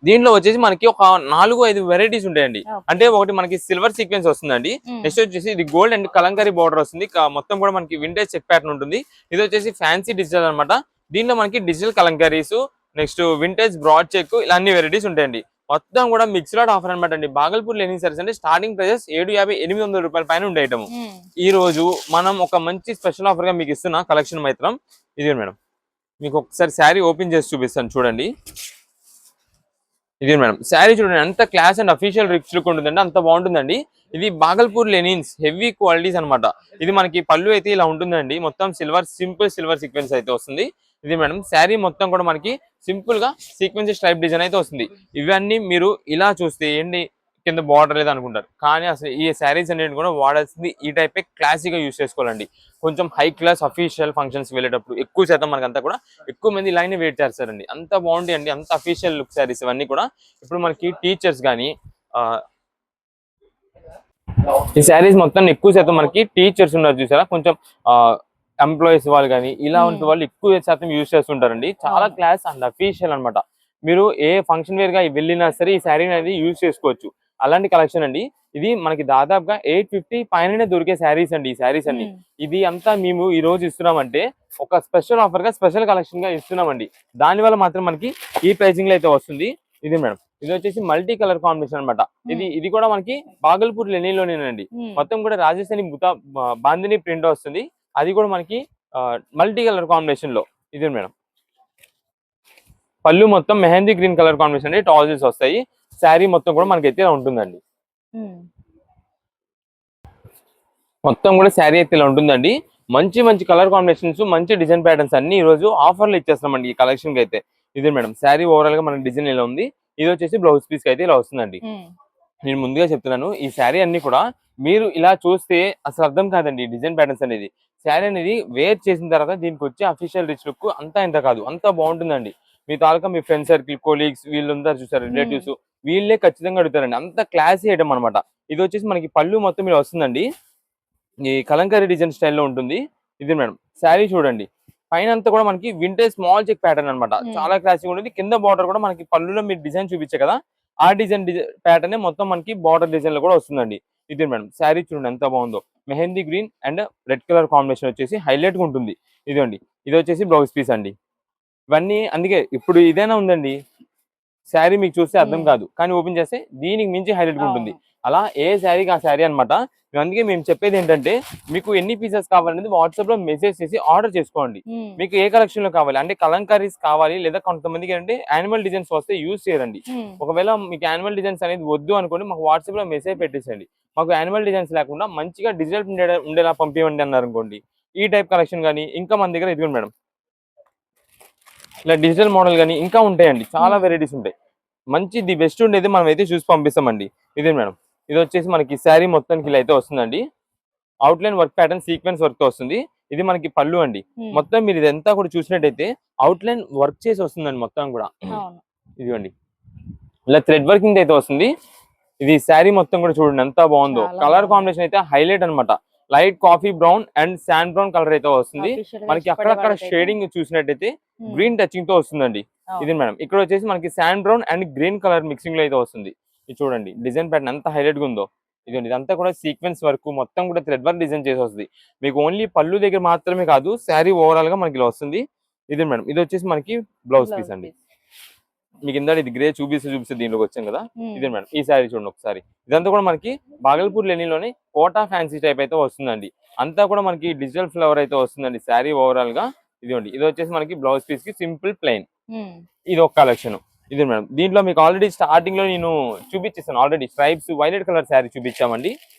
దీంట్లో వచ్చేసి మనకి ఒక 4-5 వెరైటీస్ ఉంటాయండి. అంటే ఒకటి మనకి సిల్వర్ సీక్వెన్స్ వస్తుందండి. నెక్స్ట్ వచ్చేసి ఇది గోల్డ్ అండ్ కలంకారీ బార్డర్ వస్తుంది. మొత్తం కూడా మనకి వింటేజ్ చెక్ ప్యాటర్న్ ఉంటుంది. ఇది వచ్చేసి ఫ్యాన్సీ డిజిటల్ అనమాట. దీంట్లో మనకి digital kalamkaris, next vintage broad check, ఇలా అన్ని వెరైటీస్ ఉంటాయండి. మొత్తం కూడా మిక్స్డ్ ఆఫర్ అనమాట అండి. బాగల్పూర్ లెనిన్ శారీస్ అంటే స్టార్టింగ్ ప్రైజెస్ 750-800 రూపాయల పైన ఉండే ఐటమ్. ఈ రోజు మనం ఒక మంచి స్పెషల్ ఆఫర్ గా మీకు ఇస్తున్న కలెక్షన్ మాత్రం ఇది మేడం. మీకు ఒకసారి శారీ ఓపెన్ చేసి చూపిస్తాను చూడండి. ఇది మేడం, శారీ చూడండి ఎంత class and official rich look ఉంటుందండి, అంత బాగుంటుందండి. ఇది బాగల్పూర్ లెనిన్స్ హెవీ క్వాలిటీస్ అనమాట. ఇది మనకి పళ్ళు అయితే ఇలా ఉంటుందండి, మొత్తం సింపుల్ సిల్వర్ సీక్వెన్స్ అయితే వస్తుంది. ఇది మేడం, శారీ మొత్తం కూడా మనకి సింపుల్ గా సీక్వెన్స్ స్ట్రైప్ డిజైన్ అయితే వస్తుంది. ఇవన్నీ మీరు ఇలా చూస్తే ఏంటి కింద బార్డర్ లేదు అనుకుంటారు, కానీ అసలు ఈ శారీస్ అనేది కూడా వాడాల్సింది ఈ టైప్ క్లాసీగా యూజ్ చేసుకోవాలండి. కొంచెం హై క్లాస్ అఫీషియల్ ఫంక్షన్స్ వెళ్ళేటప్పుడు ఎక్కువ శాతం మనకంతా కూడా ఎక్కువ మంది ఇలానే వెయిట్ చేస్తారండి. అంత బాగుంటాయి అండి, అంత అఫీషియల్ లుక్ శారీస్ ఇవన్నీ కూడా. ఇప్పుడు మనకి టీచర్స్ కానీ ఈ శారీస్ మొత్తం ఎక్కువ శాతం మనకి టీచర్స్ ఉన్నారు చూసారా, కొంచెం ఎంప్లాయీస్ వాళ్ళు కానీ ఇలా ఉంటే వాళ్ళు ఎక్కువ శాతం యూజ్ చేస్తుంటారండి. చాలా క్లాస్ అండ్ అఫీషియల్ అనమాట. మీరు ఏ ఫంక్షన్ వేర్ గా వెళ్ళినా సరే ఈ శారీ అనేది యూజ్ చేసుకోవచ్చు. అలాంటి కలెక్షన్ అండి. ఇది మనకి దాదాపుగా 850 పైననే దొరికే శారీస్ అండి. ఈ శారీస్ అన్ని ఇది అంతా మేము ఈ రోజు ఇస్తున్నామంటే ఒక స్పెషల్ ఆఫర్ గా స్పెషల్ కలెక్షన్ గా ఇస్తున్నామండి. దాని వల్ల మాత్రం మనకి ఈ ప్రైసింగ్ లో అయితే వస్తుంది. ఇది మేడం, ఇది వచ్చేసి మల్టీ కలర్ కాంబినేషన్ అనమాట. ఇది కూడా మనకి బాగల్పూర్ లెనిన్ లోనేనండి. మొత్తం కూడా రాజస్థానీ బాందిని ప్రింట్ వస్తుంది. అది కూడా మనకి మల్టీ కలర్ కాంబినేషన్ లో. ఇది మేడం, పళ్ళు మొత్తం మెహందీ గ్రీన్ కలర్ కాంబినేషన్ అండి. ట్రౌజర్స్ వస్తాయి. శారీ మొత్తం కూడా మనకైతే ఇలా ఉంటుందండి. మొత్తం కూడా శారీ అయితే ఇలా ఉంటుందండి. మంచి మంచి కలర్ కాంబినేషన్స్, మంచి డిజైన్ ప్యాటర్న్స్ అన్ని ఈ రోజు ఆఫర్లు ఇచ్చేస్తున్నామండి ఈ కలెక్షన్ కి అయితే. ఇది మేడం శారీ ఓవరాల్ గా మన డిజైన్ ఇలా ఉంది. ఇది వచ్చేసి బ్లౌజ్ పీస్ కి అయితే ఇలా వస్తుందండి. నేను ముందుగా చెప్తున్నాను, ఈ శారీ అన్ని కూడా మీరు ఇలా చూస్తే అసలు అర్థం కాదండి డిజైన్ ప్యాటర్న్స్ అనేది. శారీ అనేది వేర్ చేసిన తర్వాత దీనికి వచ్చే అఫీషియల్ రిచ్ లుక్ అంతా ఇంత కాదు, అంతా బాగుంటుందండి. మీ తాలూకా మీ ఫ్రెండ్ సర్కిల్, కొలీగ్స్ వీళ్ళందరూ చూసారు, రిలేటివ్స్ వీళ్ళే ఖచ్చితంగా అడుగుతారండి. అంత క్లాసీ ఐటమ్ అనమాట. ఇది వచ్చేసి మనకి పళ్ళు మొత్తం ఇలా వస్తుందండి. ఈ కలంకారీ డిజైన్ స్టైల్లో ఉంటుంది. ఇది మేడం శారీ చూడండి, పైన అంతా కూడా మనకి వింటేజ్ స్మాల్ చెక్ ప్యాటర్న్ అనమాట. చాలా క్లాసిక్ ఉంటుంది. కింద బార్డర్ కూడా మనకి పళ్ళులో మీరు డిజైన్ చూపించే కదా, ఆ డిజైన్ ప్యాటర్న్ మొత్తం మనకి బార్డర్ డిజైన్ లో కూడా వస్తుందండి. ఇది మేడం శారీ చూడండి ఎంత బాగుందో. Mehndi green and red colour combination వచ్చేసి హైలైట్ గా ఉంటుంది. ఇదండి, ఇది వచ్చేసి బ్లౌజ్ పీస్ అండి. ఇవన్నీ అందుకే ఇప్పుడు ఇదేనా ఉందండి శారీ, మీకు చూస్తే అర్థం కాదు, కానీ ఓపెన్ చేస్తే దీనికి మించి హైలైట్ ఉంటుంది. అలా ఏ శారీకి ఆ శారీ అనమాట. అందుకే మేము చెప్పేది ఏంటంటే, మీకు ఎన్ని పీసెస్ కావాలనేది వాట్సాప్ లో మెసేజ్ చేసి ఆర్డర్ చేసుకోండి. మీకు ఏ కలెక్షన్ లో కావాలి అంటే కలంకారీస్ కావాలి, లేదా కొంతమందికి అంటే యానిమల్ డిజైన్స్ వస్తే యూజ్ చేయరండి. ఒకవేళ మీకు యానిమల్ డిజైన్స్ అనేది వద్దు అనుకోండి, మాకు వాట్సాప్ లో మెసేజ్ పెట్టేసండి. మాకు యానిమల్ డిజైన్స్ లేకుండా మంచిగా డిజిటల్ ఉండేలా పంపించండి అన్నారు అనుకోండి, ఈ టైప్ కలెక్షన్ కానీ ఇంకా మన దగ్గర ఇదిగోండి మేడం ఇలా డిజిటల్ మోడల్ కానీ ఇంకా ఉంటాయండి. చాలా వెరైటీస్ ఉంటాయి. మంచి ది బెస్ట్ ఉండేది మనం అయితే చూసి పంపిస్తామండి. ఇదే మేడం, ఇది వచ్చేసి మనకి శారీ మొత్తానికి ఇలా అయితే వస్తుందండి. Outline work pattern sequence work తో వస్తుంది. ఇది మనకి పళ్ళు అండి. మొత్తం మీరు ఇదంతా కూడా చూసినట్టయితే అవుట్లైన్ వర్క్ చేసి వస్తుందండి మొత్తం కూడా. ఇదిగోండి ఇలా థ్రెడ్ వర్కింగ్ అయితే వస్తుంది. ఇది శారీ మొత్తం కూడా చూడండి ఎంత బాగుందో. కలర్ కాంబినేషన్ అయితే హైలైట్ అనమాట. Light coffee brown and sand brown colour అయితే వస్తుంది. మనకి అక్కడక్కడ షేడింగ్ చూసినట్టయితే గ్రీన్ టచింగ్ తో వస్తుందండి. ఇది మేడం ఇక్కడ వచ్చేసి మనకి sand brown and green colour mixing లో అయితే వస్తుంది. ఇది చూడండి డిజైన్ ప్యాటర్న్ ఎంత హైలైట్ గా ఉందో. ఇదండి, ఇదంతా కూడా సీక్వెన్స్ వర్క్ మొత్తం కూడా థ్రెడ్ వర్క్ డిజైన్ చేసి వస్తుంది. మీకు ఓన్లీ పళ్ళు దగ్గర మాత్రమే కాదు, శారీ ఓవరాల్ గా మనకి ఇలా వస్తుంది. ఇది మేడం, ఇది వచ్చేసి మనకి బ్లౌజ్ పీస్ అండి. మీకు ఇందా ఇది గ్రే చూపిస్తే దీనిలోకి వచ్చాం కదా. ఇదే మేడం ఈ శారీ చూడండి ఒకసారి. ఇదంతా కూడా మనకి బాగల్పూర్ లెనిన్లోని కోటా ఫ్యాన్సీ టైప్ అయితే వస్తుందండి. అంతా కూడా మనకి డిజిటల్ ఫ్లవర్ అయితే వస్తుందండి శారీ ఓవరాల్ గా. ఇదిగోండి, ఇది వచ్చేసి మనకి బ్లౌజ్ పీస్ కి సింపుల్ ప్లెయిన్. ఇది ఒక కలెక్షన్. ఇది మేడం, దీంట్లో మీకు ఆల్రెడీ స్టార్టింగ్ లో నేను చూపించేసాను. Already stripes violet colour sari చూపించామండి.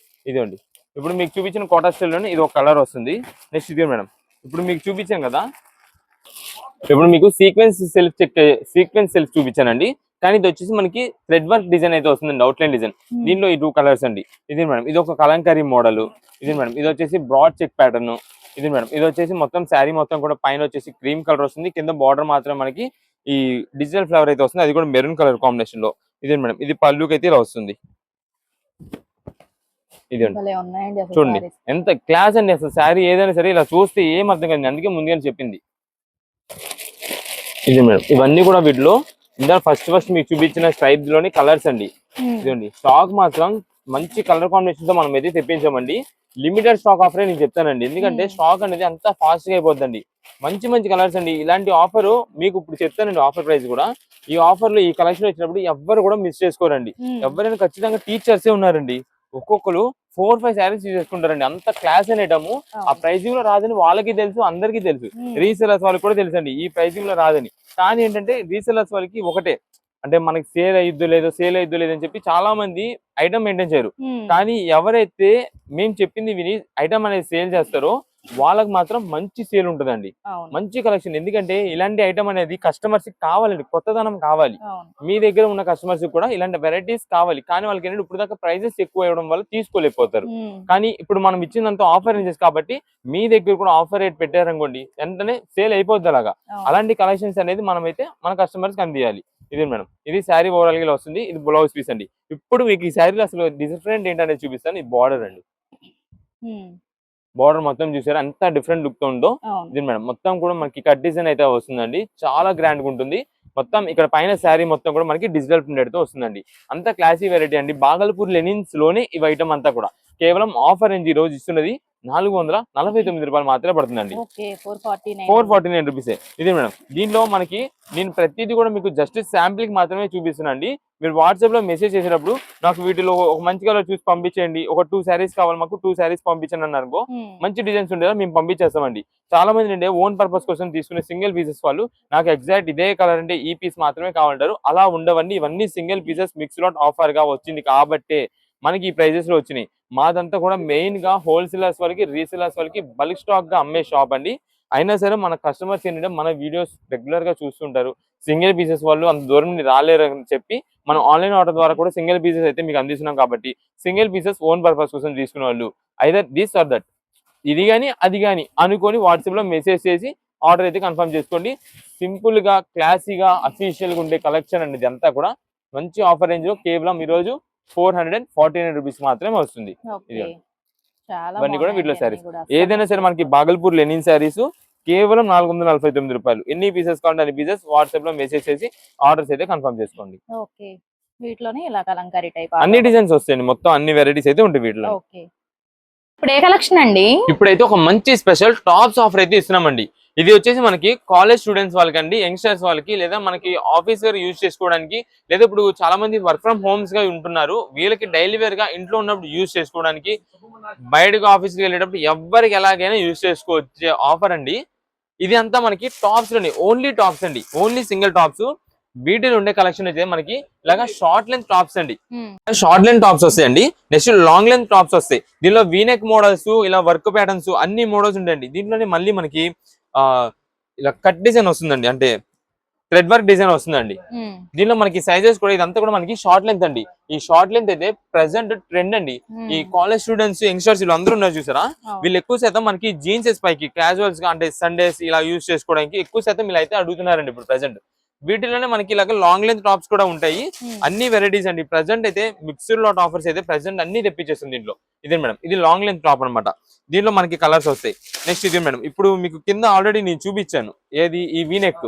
ఇదిగోండి, ఇప్పుడు మీకు చూపించిన కోటా స్టైల్లోనే ఇది ఒక కలర్ వస్తుంది. నెక్స్ట్ ఇది మేడం, ఇప్పుడు మీకు చూపించాను కదా, ఇప్పుడు మీకు సీక్వెన్స్ సెల్ఫ్ చూపించానండి. కానీ ఇది వచ్చేసి మనకి థ్రెడ్ వర్క్ డిజైన్ అయితే వస్తుందండి, అవుట్లైన్ డిజైన్. దీనిలో ఈ 2 కలర్స్ అండి. ఇది మేడం, ఇది ఒక కలంకారీ మోడల్. ఇది మేడం, ఇది వచ్చేసి బ్రాడ్ చెక్ ప్యాటర్న్. ఇది మేడం, ఇది వచ్చేసి మొత్తం శారీ మొత్తం కూడా పైన వచ్చేసి క్రీమ్ కలర్ వస్తుంది. కింద బార్డర్ మాత్రం మనకి ఈ డిజిటల్ ఫ్లవర్ అయితే వస్తుంది, అది కూడా మెరూన్ కలర్ కాంబినేషన్ లో. ఇది మేడం, ఇది పళ్ళుకి అయితే ఇలా వస్తుంది. ఇది చూడండి ఎంత క్లాస్ అండి. అసలు శారీ ఏదైనా సరే ఇలా చూస్తే ఏం అర్థం కాదు, అందుకే ముందుగా చెప్పింది. ఇది మేడం, ఇవన్నీ కూడా వీటిలో ఇందా ఫస్ట్ మీకు చూపించిన స్ట్రైప్ లోని కలర్స్ అండి. ఇదండి, స్టాక్ మాత్రం మంచి కలర్ కాంబినేషన్ తో మనం అయితే తెప్పించామండి. లిమిటెడ్ స్టాక్ ఆఫర్ నేను చెప్తానండి, ఎందుకంటే స్టాక్ అనేది అంత ఫాస్ట్ గా అయిపోద్దండి. మంచి మంచి కలర్స్ అండి. ఇలాంటి ఆఫర్ మీకు ఇప్పుడు చెప్తానండి. ఆఫర్ ప్రైస్ కూడా, ఈ ఆఫర్ లో ఈ కలెక్షన్ వచ్చినప్పుడు ఎవ్వరు కూడా మిస్ చేసుకోరండి. ఎవరైనా ఖచ్చితంగా టీచర్సే ఉన్నారండి. ఒక్కొక్కరు 4-5 శారీస్ చేసుకుంటారండి. అంత క్లాస్ అనేటము ఆ ప్రైజింగ్ లో రాదని వాళ్ళకి తెలుసు, అందరికీ తెలుసు. రీసెలర్స్ వాళ్ళకి కూడా తెలుసు అండి ఈ ప్రైజింగ్ లో రాదని. కానీ ఏంటంటే రీసెలర్స్ వాళ్ళకి ఒకటే, అంటే మనకి సేల్ అయ్యిద్దు లేదో అని చెప్పి చాలా మంది ఐటమ్ మెయింటైన్ చేయరు. కానీ ఎవరైతే మేము చెప్పింది విని ఐటమ్ అనేది సేల్ చేస్తారో వాళ్ళకి మాత్రం మంచి సేల్ ఉంటుందండి, మంచి కలెక్షన్. ఎందుకంటే ఇలాంటి ఐటమ్ అనేది కస్టమర్స్ కి కావాలండి, కొత్తదనం కావాలి. మీ దగ్గర ఉన్న కస్టమర్స్ కూడా ఇలాంటి వెరైటీస్ కావాలి. కానీ వాళ్ళకి ఏంటంటే ఇప్పుడు దాకా ప్రైజెస్ ఎక్కువ అవ్వడం వల్ల తీసుకోలేకపోతారు. కానీ ఇప్పుడు మనం ఇచ్చినంత ఆఫర్ రేంజెస్ కాబట్టి మీ దగ్గర కూడా ఆఫర్ రేట్ పెట్టారనుకోండి, వెంటనే సేల్ అయిపోద్ది. అలాగా అలాంటి కలెక్షన్స్ అనేది మనం అయితే మన కస్టమర్స్ కి అందియాలి. ఇది మేడం, ఇది శారీ ఓవరాల్ గా వస్తుంది. ఇది బ్లౌజ్ పీస్ అండి. ఇప్పుడు మీకు ఈ శారీలో అసలు డిఫరెంట్ ఏంటనేది చూపిస్తాను. ఇది బార్డర్ అండి. బార్డర్ మొత్తం చూసారా ఎంత డిఫరెంట్ లుక్ తో ఉందో. ఇది మేడం, మొత్తం కూడా మనకి కట్ డిజైన్ అయితే వస్తుందండి. చాలా గ్రాండ్ గా ఉంటుంది. మొత్తం ఇక్కడ పైన శారీ మొత్తం కూడా మనకి డిజిటల్ ప్రింటెడ్ తో వస్తుందండి. అంత క్లాసీ వెరైటీ అండి. బాగల్పూర్ లెనిన్స్ లోనే ఈ ఐటమ్ అంతా కూడా కేవలం ఆఫర్ రేంజ్ ఈ రోజు ఇస్తున్నది 449 రూపాయలు మాత్రమే పడుతుందండి. 449 రూపీస్. ఇది మేడం, దీనిలో మనకి నేను ప్రతిదీ కూడా మీకు జస్ట్ శాంపిల్ కి మాత్రమే చూపిస్తున్నా అండి. మీరు వాట్సాప్ లో మెసేజ్ చేసినప్పుడు నాకు వీటిలో ఒక మంచి కలర్ చూసి పంపించండి, ఒక 2 శారీస్ కావాలి మాకు 2 శారీస్ పంపించండి అన్నారు. మంచి డిజైన్స్ ఉండేదా మేము పంపించేస్తామండి. చాలా మంది అంటే ఓన్ పర్పస్ కోసం తీసుకునే సింగిల్ పీసెస్ వాళ్ళు నాకు ఎగ్జాక్ట్ ఇదే కలర్ అంటే ఈ పీస్ మాత్రమే కావాలంటారు. అలా ఉండవండి, ఇవన్నీ single pieces mix lot offer గా వచ్చింది కాబట్టే మనకి ఈ ప్రైజెస్ లో వచ్చినాయి. మాదంతా కూడా మెయిన్ గా హోల్సేలర్స్ వాళ్ళకి, రీసేలర్స్ వాళ్ళకి బల్క్ స్టాక్ గా అమ్మే షాప్ అండి. అయినా సరే మన కస్టమర్స్ ఏంటంటే మన వీడియోస్ రెగ్యులర్ గా చూస్తుంటారు. సింగిల్ పీసెస్ వాళ్ళు అంత దూరం నుండి రాలేరు అని చెప్పి మనం ఆన్లైన్ ఆర్డర్ ద్వారా కూడా సింగిల్ పీసెస్ అయితే మీకు అందిస్తున్నాం. కాబట్టి సింగిల్ పీసెస్ ఓన్ పర్పస్ కోసం తీసుకునే వాళ్ళు ఐదర్ దిస్ ఆర్ దట్, ఇది కానీ అది కానీ అనుకొని వాట్సాప్ లో మెసేజ్ చేసి ఆర్డర్ అయితే కన్ఫర్మ్ చేసుకోండి. సింపుల్ గా, క్లాసీగా, అఫీషియల్ గా ఉండే కలెక్షన్ అండి ఇదంతా కూడా. మంచి ఆఫర్ రేంజ్ లో కేవలం ఈ రోజు 449 రూపీస్ మాత్రమే వస్తుంది. ఇవన్నీ కూడా వీటిలో శారీస్. ఏదైనా సరే మనకి బాగల్పూర్ లెనిన్ శారీస్ కేవలం 449 రూపాయలు. ఎన్ని పీసెస్ కావాలంటే అన్ని పీసెస్ వాట్సాప్ లో మెసేజ్ చేసి ఆర్డర్స్ అయితే కన్ఫర్మ్ చేసుకోండి.
వీటిలోనే ఇలా కలంకారీ టైప్
అన్ని డిజైన్స్ వస్తాయండి, మొత్తం అన్ని వెరైటీస్ అయితే ఉంటాయి వీటిలో.
ఇప్పుడు ఏ కలెక్షన్ అండి?
ఇప్పుడైతే ఒక మంచి స్పెషల్ టాప్స్ ఆఫర్ అయితే ఇస్తున్నామండి. ఇది వచ్చేసి మనకి కాలేజ్ స్టూడెంట్స్ వాళ్ళకండి, యంగ్స్టర్స్ వాళ్ళకి, లేదా మనకి ఆఫీస్ వేర్ యూజ్ చేసుకోవడానికి, లేదా ఇప్పుడు చాలా మంది వర్క్ ఫ్రమ్ హోమ్స్ గా ఉంటున్నారు, వీళ్ళకి డైలీ వేర్ గా ఇంట్లో ఉన్నప్పుడు యూజ్ చేసుకోవడానికి, బయటకు ఆఫీస్ కి వెళ్ళేటప్పుడు ఎవరికి ఎలాగైనా యూజ్ చేసుకోవచ్చే ఆఫర్ అండి. ఇది అంతా మనకి టాప్స్ లోనే, ఓన్లీ టాప్స్ అండి, ఓన్లీ సింగిల్ టాప్స్. వీటిలో ఉండే కలెక్షన్ అయితే మనకి ఇలాగా షార్ట్ లెంత్ టాప్స్ అండి. షార్ట్ లెంత్ టాప్స్ వస్తాయండి. నెక్స్ట్ లాంగ్ లెంత్ టాప్స్ వస్తాయి. దీనిలో వీనెక్ మోడల్స్, ఇలా వర్క్ ప్యాటర్న్స్ అన్ని మోడల్స్ ఉంటాయండి. దీంట్లోనే మళ్ళీ మనకి ఇలా కట్ డిజైన్ వస్తుందండి, అంటే థ్రెడ్ వర్క్ డిజైన్ వస్తుందండి. దీనిలో మనకి సైజెస్ కూడా ఇదంతా కూడా మనకి షార్ట్ లెంత్ అండి. ఈ షార్ట్ లెంత్ అయితే ప్రెసెంట్ ట్రెండ్ అండి. ఈ కాలేజ్ స్టూడెంట్స్, యంగ్స్టర్స్ వీళ్ళు అందరూ ఉన్నారు చూసారా, వీళ్ళు ఎక్కువ శాతం మనకి జీన్సెస్ పైకి క్యాజువల్స్ గా, అంటే సండేస్ ఇలా యూజ్ చేసుకోవడానికి ఎక్కువ శాతం వీళ్ళు అయితే అడుగుతున్నారండి ఇప్పుడు ప్రెసెంట్. వీటిలోనే మనకి ఇలాగ లాంగ్ లెంత్ టాప్స్ కూడా ఉంటాయి. అన్ని వెరైటీస్ అండి. ప్రెసెంట్ అయితే మిక్స్డ్ లాట్ ఆఫర్స్ అయితే ప్రెసెంట్ అన్ని తెప్పించేస్తుంది దీంట్లో. ఇదే మేడం, ఇది లాంగ్ లెంత్ టాప్ అనమాట. దీనిలో మనకి కలర్స్ వస్తాయి. నెక్స్ట్ ఇది మేడం, ఇప్పుడు మీకు కింద ఆల్రెడీ నేను చూపించాను ఏది, ఈ వీనెక్,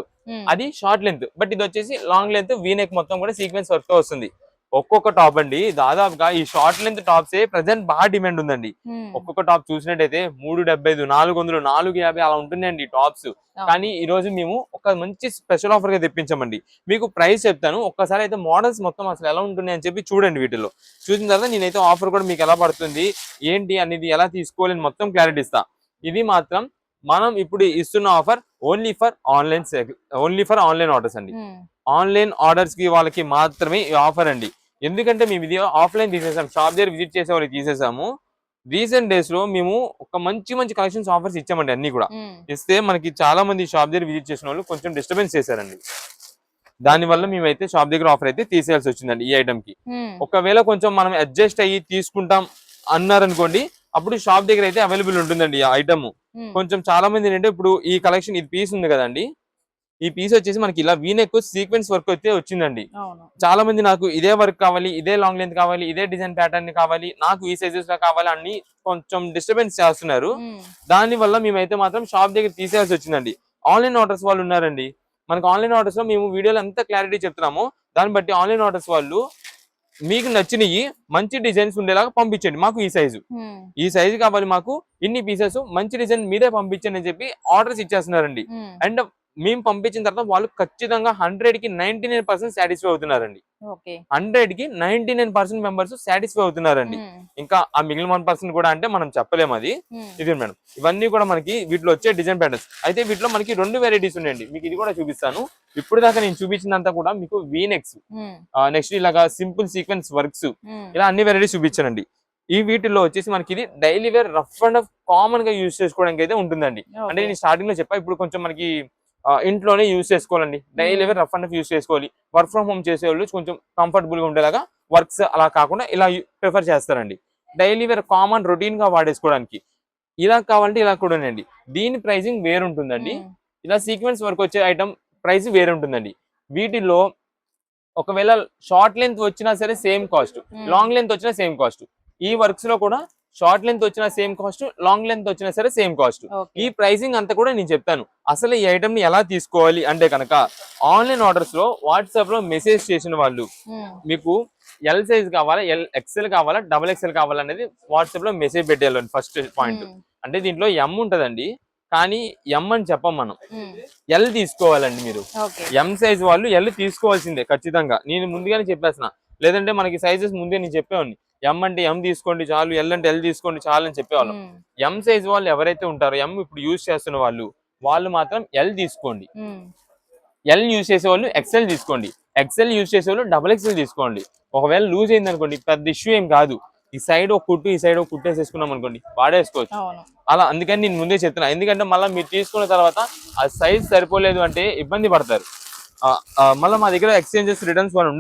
అది షార్ట్ లెంత్. బట్ ఇది వచ్చేసి లాంగ్ లెంత్ వీనెక్ మొత్తం కూడా సీక్వెన్స్ వర్క్ తో వస్తుంది. ఒక్కొక్క టాప్ అండి దాదాపుగా ఈ షార్ట్ లెంత్ టాప్స్ ప్రెసెంట్ బాగా డిమాండ్ ఉందండి. ఒక్కొక్క టాప్ చూసినట్టయితే 375, 400, 450 అలా ఉంటున్నాయండి టాప్స్. కానీ ఈ రోజు మేము ఒక మంచి స్పెషల్ ఆఫర్ గా తెప్పించామండి. మీకు ప్రైస్ చెప్తాను, ఒక్కసారి అయితే మోడల్స్ మొత్తం అసలు ఎలా ఉంటున్నాయి అని చెప్పి చూడండి. వీటిలో చూసిన తర్వాత నేనైతే ఆఫర్ కూడా మీకు ఎలా పడుతుంది ఏంటి అనేది, ఎలా తీసుకోవాలని మొత్తం క్లారిటీ ఇస్తా. ఇది మాత్రం మనం ఇప్పుడు ఇస్తున్న offer only for online orders అండి. ఆన్లైన్ ఆర్డర్స్ కి వాళ్ళకి మాత్రమే ఈ ఆఫర్ అండి. ఎందుకంటే మేము ఇది ఆఫ్లైన్ తీసేసాం, షాప్ దగ్గర విజిట్ చేసే వాళ్ళకి తీసేసాము. రీసెంట్ డేస్ లో మేము ఒక మంచి కలెక్షన్స్ ఆఫర్స్ ఇచ్చామండి. అన్ని కూడా ఇస్తే మనకి చాలా మంది షాప్ దగ్గర విజిట్ చేసిన వాళ్ళు కొంచెం డిస్టర్బెన్స్ చేశారండి. దాని వల్ల మేమైతే షాప్ దగ్గర ఆఫర్ అయితే తీసేయాల్సి వచ్చిందండి ఈ ఐటమ్ కి. ఒకవేళ కొంచెం మనం అడ్జస్ట్ అయ్యి తీసుకుంటాం అన్నారనుకోండి, అప్పుడు షాప్ దగ్గర అయితే అవైలబుల్ ఉంటుందండి ఆ ఐటమ్. కొంచెం చాలా మంది ఏంటంటే ఇప్పుడు ఈ కలెక్షన్, ఇది పీస్ ఉంది కదండి, ఈ పీస్ వచ్చేసి మనకి ఇలా వీనెక్ సీక్వెన్స్ వర్క్ అయితే వచ్చిందండి. చాలా మంది నాకు ఇదే వర్క్ కావాలి, ఇదే లాంగ్ లెంత్ కావాలి, ఇదే డిజైన్ ప్యాటర్న్ కావాలి, నాకు ఈ సైజెస్ లో కావాలి అని కొంచెం డిస్టర్బెన్స్ చేస్తున్నారు. దాని వల్ల మేమైతే మాత్రం షాప్ దగ్గర తీసేయాల్సి వచ్చిందండి. ఆన్లైన్ ఆర్డర్స్ వాళ్ళు ఉన్నారండి, మనకు ఆన్లైన్ ఆర్డర్స్ లో మేము వీడియోలో ఎంత క్లారిటీ చెప్తున్నామో దాన్ని బట్టి ఆన్లైన్ ఆర్డర్స్ వాళ్ళు మీకు నచ్చినవి మంచి డిజైన్స్ ఉండేలాగా పంపించండి. మాకు ఈ సైజు కావాలి, మాకు ఇన్ని పీసెస్ మంచి డిజైన్ మీరే పంపించండి అని చెప్పి ఆర్డర్స్ ఇచ్చేస్తున్నారండి. అండ్ మేము పంపించిన తర్వాత వాళ్ళు ఖచ్చితంగా 100 కి 99% సాటిస్ఫై అవుతున్నారండి. 100 కి 99% మెంబర్స్ సాటిస్ఫై అవుతున్నారండి. ఇంకా ఆ మిగిలిన 1% కూడా అంటే మనం చెప్పలేము అది. ఇది మేడం, ఇవన్నీ కూడా మనకి వీటిలో వచ్చే డిజైన్ ప్యాటర్న్స్. అయితే వీటిలో మనకి 2 వెరైటీస్ ఉన్నాయండి. మీకు ఇది కూడా చూపిస్తాను. ఇప్పుడు దాకా నేను చూపించినంతా కూడా మీకు వీనెక్స్, నెక్స్ట్ ఇలాగా సింపుల్ సీక్వెన్స్ వర్క్స్, ఇలా అన్ని వెరైటీస్ చూపించానండి. ఈ వీటిల్లో వచ్చేసి మనకి ఇది daily wear rough and common గా యూజ్ చేసుకోవడానికి అయితే ఉంటుందండి. అంటే నేను స్టార్టింగ్ లో చెప్పా, ఇప్పుడు కొంచెం మనకి ఇంట్లోనే యూజ్ చేసుకోవాలండి, daily wear rough and use చేసుకోవాలి, వర్క్ ఫ్రమ్ హోమ్ చేసేవాళ్ళు కొంచెం కంఫర్టబుల్ గా ఉండేలాగా వర్క్స్ అలా కాకుండా ఇలా ప్రిఫర్ చేస్తారండి. డైలీ వేర్ కామన్ రొటీన్ గా వాడేసుకోవడానికి ఇలా కావాలంటే ఇలా కూడా ఉండండి. దీని ప్రైసింగ్ వేరు ఉంటుందండి. ఇలా సీక్వెన్స్ వర్క్ వచ్చే ఐటమ్ ప్రైస్ వేరే ఉంటుందండి. వీటిల్లో ఒకవేళ షార్ట్ లెంత్ వచ్చినా సరే సేమ్ కాస్ట్, లాంగ్ లెంత్ వచ్చినా సేమ్ కాస్ట్. ఈ వర్క్స్ లో కూడా షార్ట్ లెంత్ వచ్చినా సేమ్ కాస్ట్, లాంగ్ లెంత్ వచ్చినా సరే సేమ్ కాస్ట్. ఈ ప్రైసింగ్ అంతా కూడా నేను చెప్తాను. అసలు ఈ ఐటమ్ ని ఎలా తీసుకోవాలి అంటే కనుక, ఆన్లైన్ ఆర్డర్స్ లో వాట్సాప్ లో మెసేజ్ చేసిన వాళ్ళు మీకు ఎల్ సైజ్ కావాలా, ఎక్స్ఎల్ కావాలా, XXL కావాలా అనేది వాట్సాప్ లో మెసేజ్ పెట్టేయాలి. ఫస్ట్ పాయింట్ అంటే దీంట్లో ఎం ఉంటదండి, కానీ ఎం అని చెప్పం మనం, ఎల్ తీసుకోవాలండి. మీరు ఎం సైజ్ వాళ్ళు ఎల్ తీసుకోవాల్సిందే ఖచ్చితంగా. నేను ముందుగానే చెప్పేస్తున్నా, లేదంటే మనకి సైజెస్ ముందే నేను చెప్పేవాడిని. ఎం అంటే ఎం తీసుకోండి చాలు, ఎల్ అంటే ఎల్ తీసుకోండి చాలు అని చెప్పేవాళ్ళం. ఎం సైజ్ వాళ్ళు ఎవరైతే ఉంటారో, ఎం ఇప్పుడు యూజ్ చేస్తున్న వాళ్ళు మాత్రం ఎల్ తీసుకోండి. ఎల్ యూజ్ చేసే వాళ్ళు XL తీసుకోండి. ఎక్సెల్ యూజ్ చేసే వాళ్ళు డబుల్ ఎక్సెల్ తీసుకోండి. ఒకవేళ లూజ్ అయింది అనుకోండి పెద్ద ఇష్యూ ఏం కాదు, ఈ సైడ్ ఒక కుట్టు ఈ సైడ్ ఒక కుట్టు వేసేసుకున్నాం అనుకోండి వాడేసుకోవచ్చు. అలా అందుకని నేను ముందే చెప్తున్నా, ఎందుకంటే మళ్ళీ మీరు తీసుకున్న తర్వాత ఆ సైజ్ సరిపోలేదు అంటే ఇబ్బంది పడతారు. మళ్ళీ మా దగ్గర ఎక్స్చేంజెస్ రిటర్న్స్ అని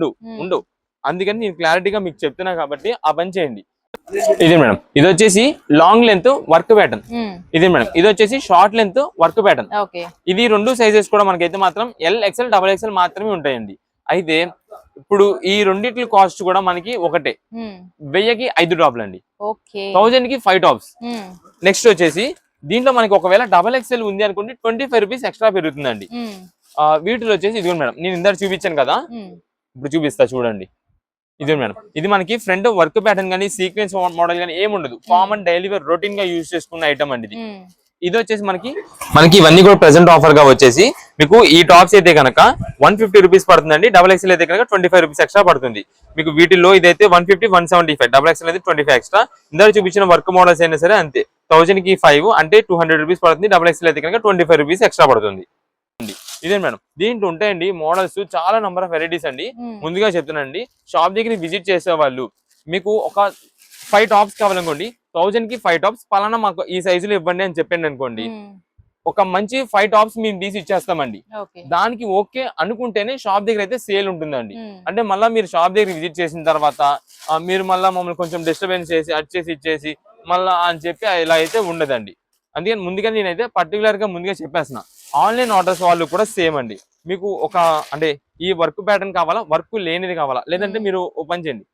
ఉండవు. అందుకని నేను క్లారిటీగా మీకు చెప్తున్నా కాబట్టి ఆ పని చేయండి. ఇది మేడం, ఇది వచ్చేసి లాంగ్ లెంత్ వర్క్ ప్యాటర్న్. ఇది మేడం, ఇది వచ్చేసి షార్ట్ లెంత్ వర్క్ ప్యాటర్న్. ఇది 2 సైజెస్ కూడా మనకైతే మాత్రం ఎల్ ఎక్స్ఎల్ డబల్ ఎక్స్ఎల్ మాత్రమే ఉంటాయండి. అయితే ఇప్పుడు ఈ రెండిట్ల కాస్ట్ కూడా మనకి ఒకటే, 1000కి 5 టాప్లు అండి, 1000కి 5 టాప్స్. నెక్స్ట్ వచ్చేసి దీంట్లో మనకి ఒకవేళ డబల్ ఎక్స్ఎల్ ఉంది అనుకుంటే 25 రూపీస్ ఎక్స్ట్రా పెరుగుతుందండి. వీటిలో వచ్చేసి ఇది మేడం, నేను ఇందాక చూపించాను కదా, ఇప్పుడు చూపిస్తా చూడండి. ఇది మేడం, ఇది మనకి ఫ్రంట్ వర్క్ ప్యాటర్న్ కానీ సీక్వెన్స్ మోడల్ కానీ ఏముండదు, కామన్ డైలీ వేర్ రొటీన్ గా యూజ్ చేసుకున్న ఐటమ్ అండి ఇది. ఇది వచ్చేసి మనకి ఇవన్నీ కూడా ప్రెసెంట్ ఆఫర్ గా వచ్చేసి మీకు ఈ టాప్స్ అయితే కనుక 150 రూపీస్ పడుతుందండి. డబల్ ఎక్స్ఎల్ అయితే కనుక 25 రూపీస్ ఎక్స్ట్రా పడుతుంది మీకు. వీటిలో ఇదైతే 150, 175, డబల్ ఎక్స్ఎల్ అయితే 25 ఎక్స్ట్రా. ఇందాక చూపించిన వర్క్ మోడల్స్ అయినా సరే అంతే, 1000కి 5 అంటే 200 రూపీస్ పడుతుంది. డబల్ ఎక్స్ఎల్ అయితే కనుక 25 రూపీస్ ఎక్స్ట్రా పడుతుంది. ఇదే మేడం, దీంట్లో ఉంటాయండి మోడల్స్ చాలా నంబర్ ఆఫ్ వెరైటీస్ అండి. ముందుగా చెప్తున్నానండి, షాప్ దగ్గర విజిట్ చేసే వాళ్ళు మీకు ఒక 5 టాప్స్ కావాలనుకోండి, 1000కి 5 టాప్స్ పలానా మాకు ఈ సైజులో ఇవ్వండి అని చెప్పండి అనుకోండి, ఒక మంచి 5 టాప్స్ మేము తీసి ఇచ్చేస్తామండి. దానికి ఓకే అనుకుంటేనే షాప్ దగ్గర అయితే సేల్ ఉంటుందండి. అంటే మళ్ళీ మీరు షాప్ దగ్గర విజిట్ చేసిన తర్వాత మీరు మళ్ళీ మమ్మల్ని కొంచెం డిస్టర్బెన్స్ చేసి అచ్చేసి ఇచ్చేసి మళ్ళా అని చెప్పి ఇలా అయితే ఉండదండి. అందుకని ముందుగా నేనైతే పర్టికులర్ గా ముందుగా చెప్పేస్తున్నా. ఆన్లైన్ ఆర్డర్స్ వాళ్ళు కూడా సేమ్ అండి. మీకు ఒక అంటే ఈ వర్క్ ప్యాటర్న్ కావాలా, వర్క్ లేనిది కావాలా, లేదంటే మీరు ఓపెన్ చేయండి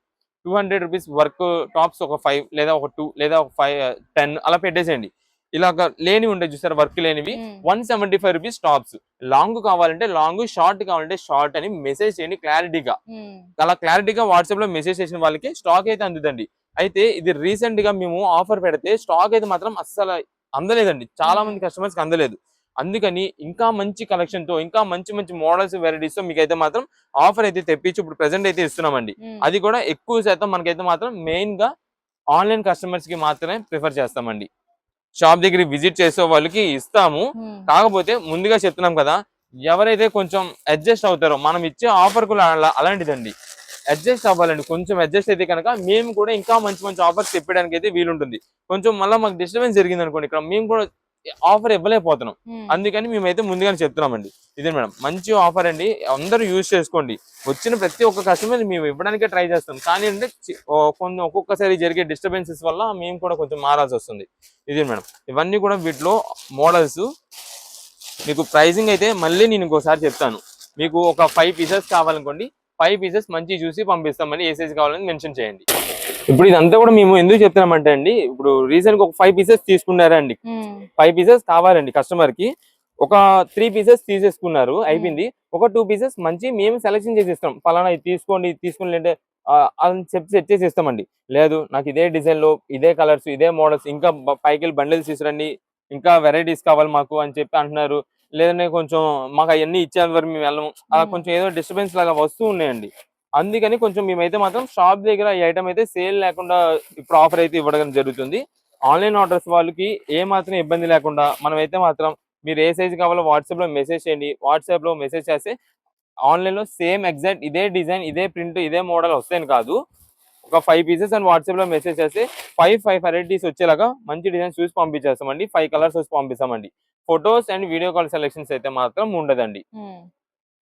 200 రూపీస్ వర్క్ టాప్స్ ఒక 5 లేదా ఒక 2 లేదా ఒక 5, 10 అలా పెట్టేసేయండి. ఇలాగ లేని ఉంటాయి చూసారు వర్క్ లేనివి 175 రూపీస్ టాప్స్. లాంగ్ కావాలంటే లాంగ్, షార్ట్ కావాలంటే షార్ట్ అని మెసేజ్ చేయండి క్లారిటీగా. అలా క్లారిటీగా వాట్సాప్ లో మెసేజ్ చేసిన వాళ్ళకి స్టాక్ అయితే అందుదండి. అయితే ఇది రీసెంట్ గా మేము ఆఫర్ పెడితే స్టాక్ అయితే మాత్రం అస్సలు అందలేదండి, చాలా మంది కస్టమర్స్ కి అందలేదు. అందుకని ఇంకా మంచి కలెక్షన్ తో ఇంకా మంచి మంచి మోడల్స్ వెరైటీస్ తో మీకైతే మాత్రం ఆఫర్ అయితే తెప్పించి ఇప్పుడు ప్రెసెంట్ అయితే ఇస్తున్నామండి. అది కూడా ఎక్కువ శాతం మనకైతే మాత్రం మెయిన్ గా ఆన్లైన్ కస్టమర్స్ కి మాత్రమే ప్రిఫర్ చేస్తామండి. షాప్ దగ్గర విజిట్ చేసే వాళ్ళకి ఇస్తాము, కాకపోతే ముందుగా చెప్తున్నాం కదా, ఎవరైతే కొంచెం అడ్జస్ట్ అవుతారో మనం ఇచ్చే ఆఫర్ కూడా అలాంటిదండి. అడ్జస్ట్ అవ్వాలండి, కొంచెం అడ్జస్ట్ అయితే కనుక మేము కూడా ఇంకా మంచి మంచి ఆఫర్స్ చెప్పడానికి అయితే వీలుంటుంది. కొంచెం మళ్ళీ మాకు డిస్టర్బెన్స్ జరిగింది అనుకోండి, ఇక్కడ మేము కూడా ఆఫర్ ఇవ్వలేకపోతున్నాం. అందుకని మేమైతే ముందుగానే చెప్తున్నామండి. ఇదే మేడం, మంచి ఆఫర్ అండి, అందరూ యూజ్ చేసుకోండి. వచ్చిన ప్రతి ఒక్క కస్టమర్ మేము ఇవ్వడానికే ట్రై చేస్తాం, కానీ అంటే కొంచెం ఒక్కొక్కసారి జరిగే డిస్టర్బెన్సెస్ వల్ల మేము కూడా కొంచెం మారాల్సి వస్తుంది. ఇదే మేడం, ఇవన్నీ కూడా వీటిలో మోడల్స్. మీకు ప్రైసింగ్ అయితే మళ్ళీ నేను ఇంకోసారి చెప్తాను. మీకు ఒక 5 పీసెస్ కావాలనుకోండి, 5 పీసెస్ మంచి చూసి పంపిస్తామని ఏ సైజ్ కావాలని మెన్షన్ చేయండి. ఇప్పుడు ఇదంతా కూడా మేము ఎందుకు చెప్తున్నామంటే అండి, ఇప్పుడు రీసెంట్ గా ఒక 5 పీసెస్ తీసుకున్నారండి, 5 పీసెస్ కావాలండి కస్టమర్ కి, ఒక 3 పీసెస్ తీసేసుకున్నారు అయిపోయింది, ఒక 2 పీసెస్ మంచి మేము సెలెక్షన్ చేసి ఇస్తాం. ఫలానా ఇది తీసుకోండి అంటే అని చెప్పి సెట్ చేసి ఇస్తామండి. లేదు నాకు ఇదే డిజైన్ లో ఇదే కలర్స్ ఇదే మోడల్స్ ఇంకా పైకి బండిల్స్ తీసుకురండి, ఇంకా వెరైటీస్ కావాలి మాకు అని చెప్పి అంటున్నారు, లేదంటే కొంచెం మాకు అవన్నీ ఇచ్చేంత వరకు మేము వెళ్ళము, అలా కొంచెం ఏదో డిస్టర్బెన్స్ లాగా వస్తూ ఉన్నాయండి. అందుకని కొంచెం మేమైతే మాత్రం షాప్ దగ్గర ఈ ఐటమ్ అయితే సేల్ లేకుండా ఇప్పుడు ఆఫర్ అయితే ఇవ్వడం జరుగుతుంది. ఆన్లైన్ ఆర్డర్స్ వాళ్ళకి ఏ మాత్రం ఇబ్బంది లేకుండా మనమైతే మాత్రం మీరు ఏ సైజ్ కావాలో వాట్సాప్ లో మెసేజ్ చేయండి. వాట్సాప్ లో మెసేజ్ చేస్తే ఆన్లైన్ లో సేమ్ ఎగ్జాక్ట్ ఇదే డిజైన్ ఇదే ప్రింట్ ఇదే మోడల్ వస్తాయని కాదు, ఒక 5 పీసెస్ అని వాట్సాప్ లో మెసేజ్ చేస్తే 5 వెరైటీస్ వచ్చేలాగా మంచి డిజైన్ చూసి పంపించేస్తామండి. 5 కలర్స్ వచ్చి పంపిస్తామండి. Photos and video call selections అయితే మాత్రం ఉండదండి.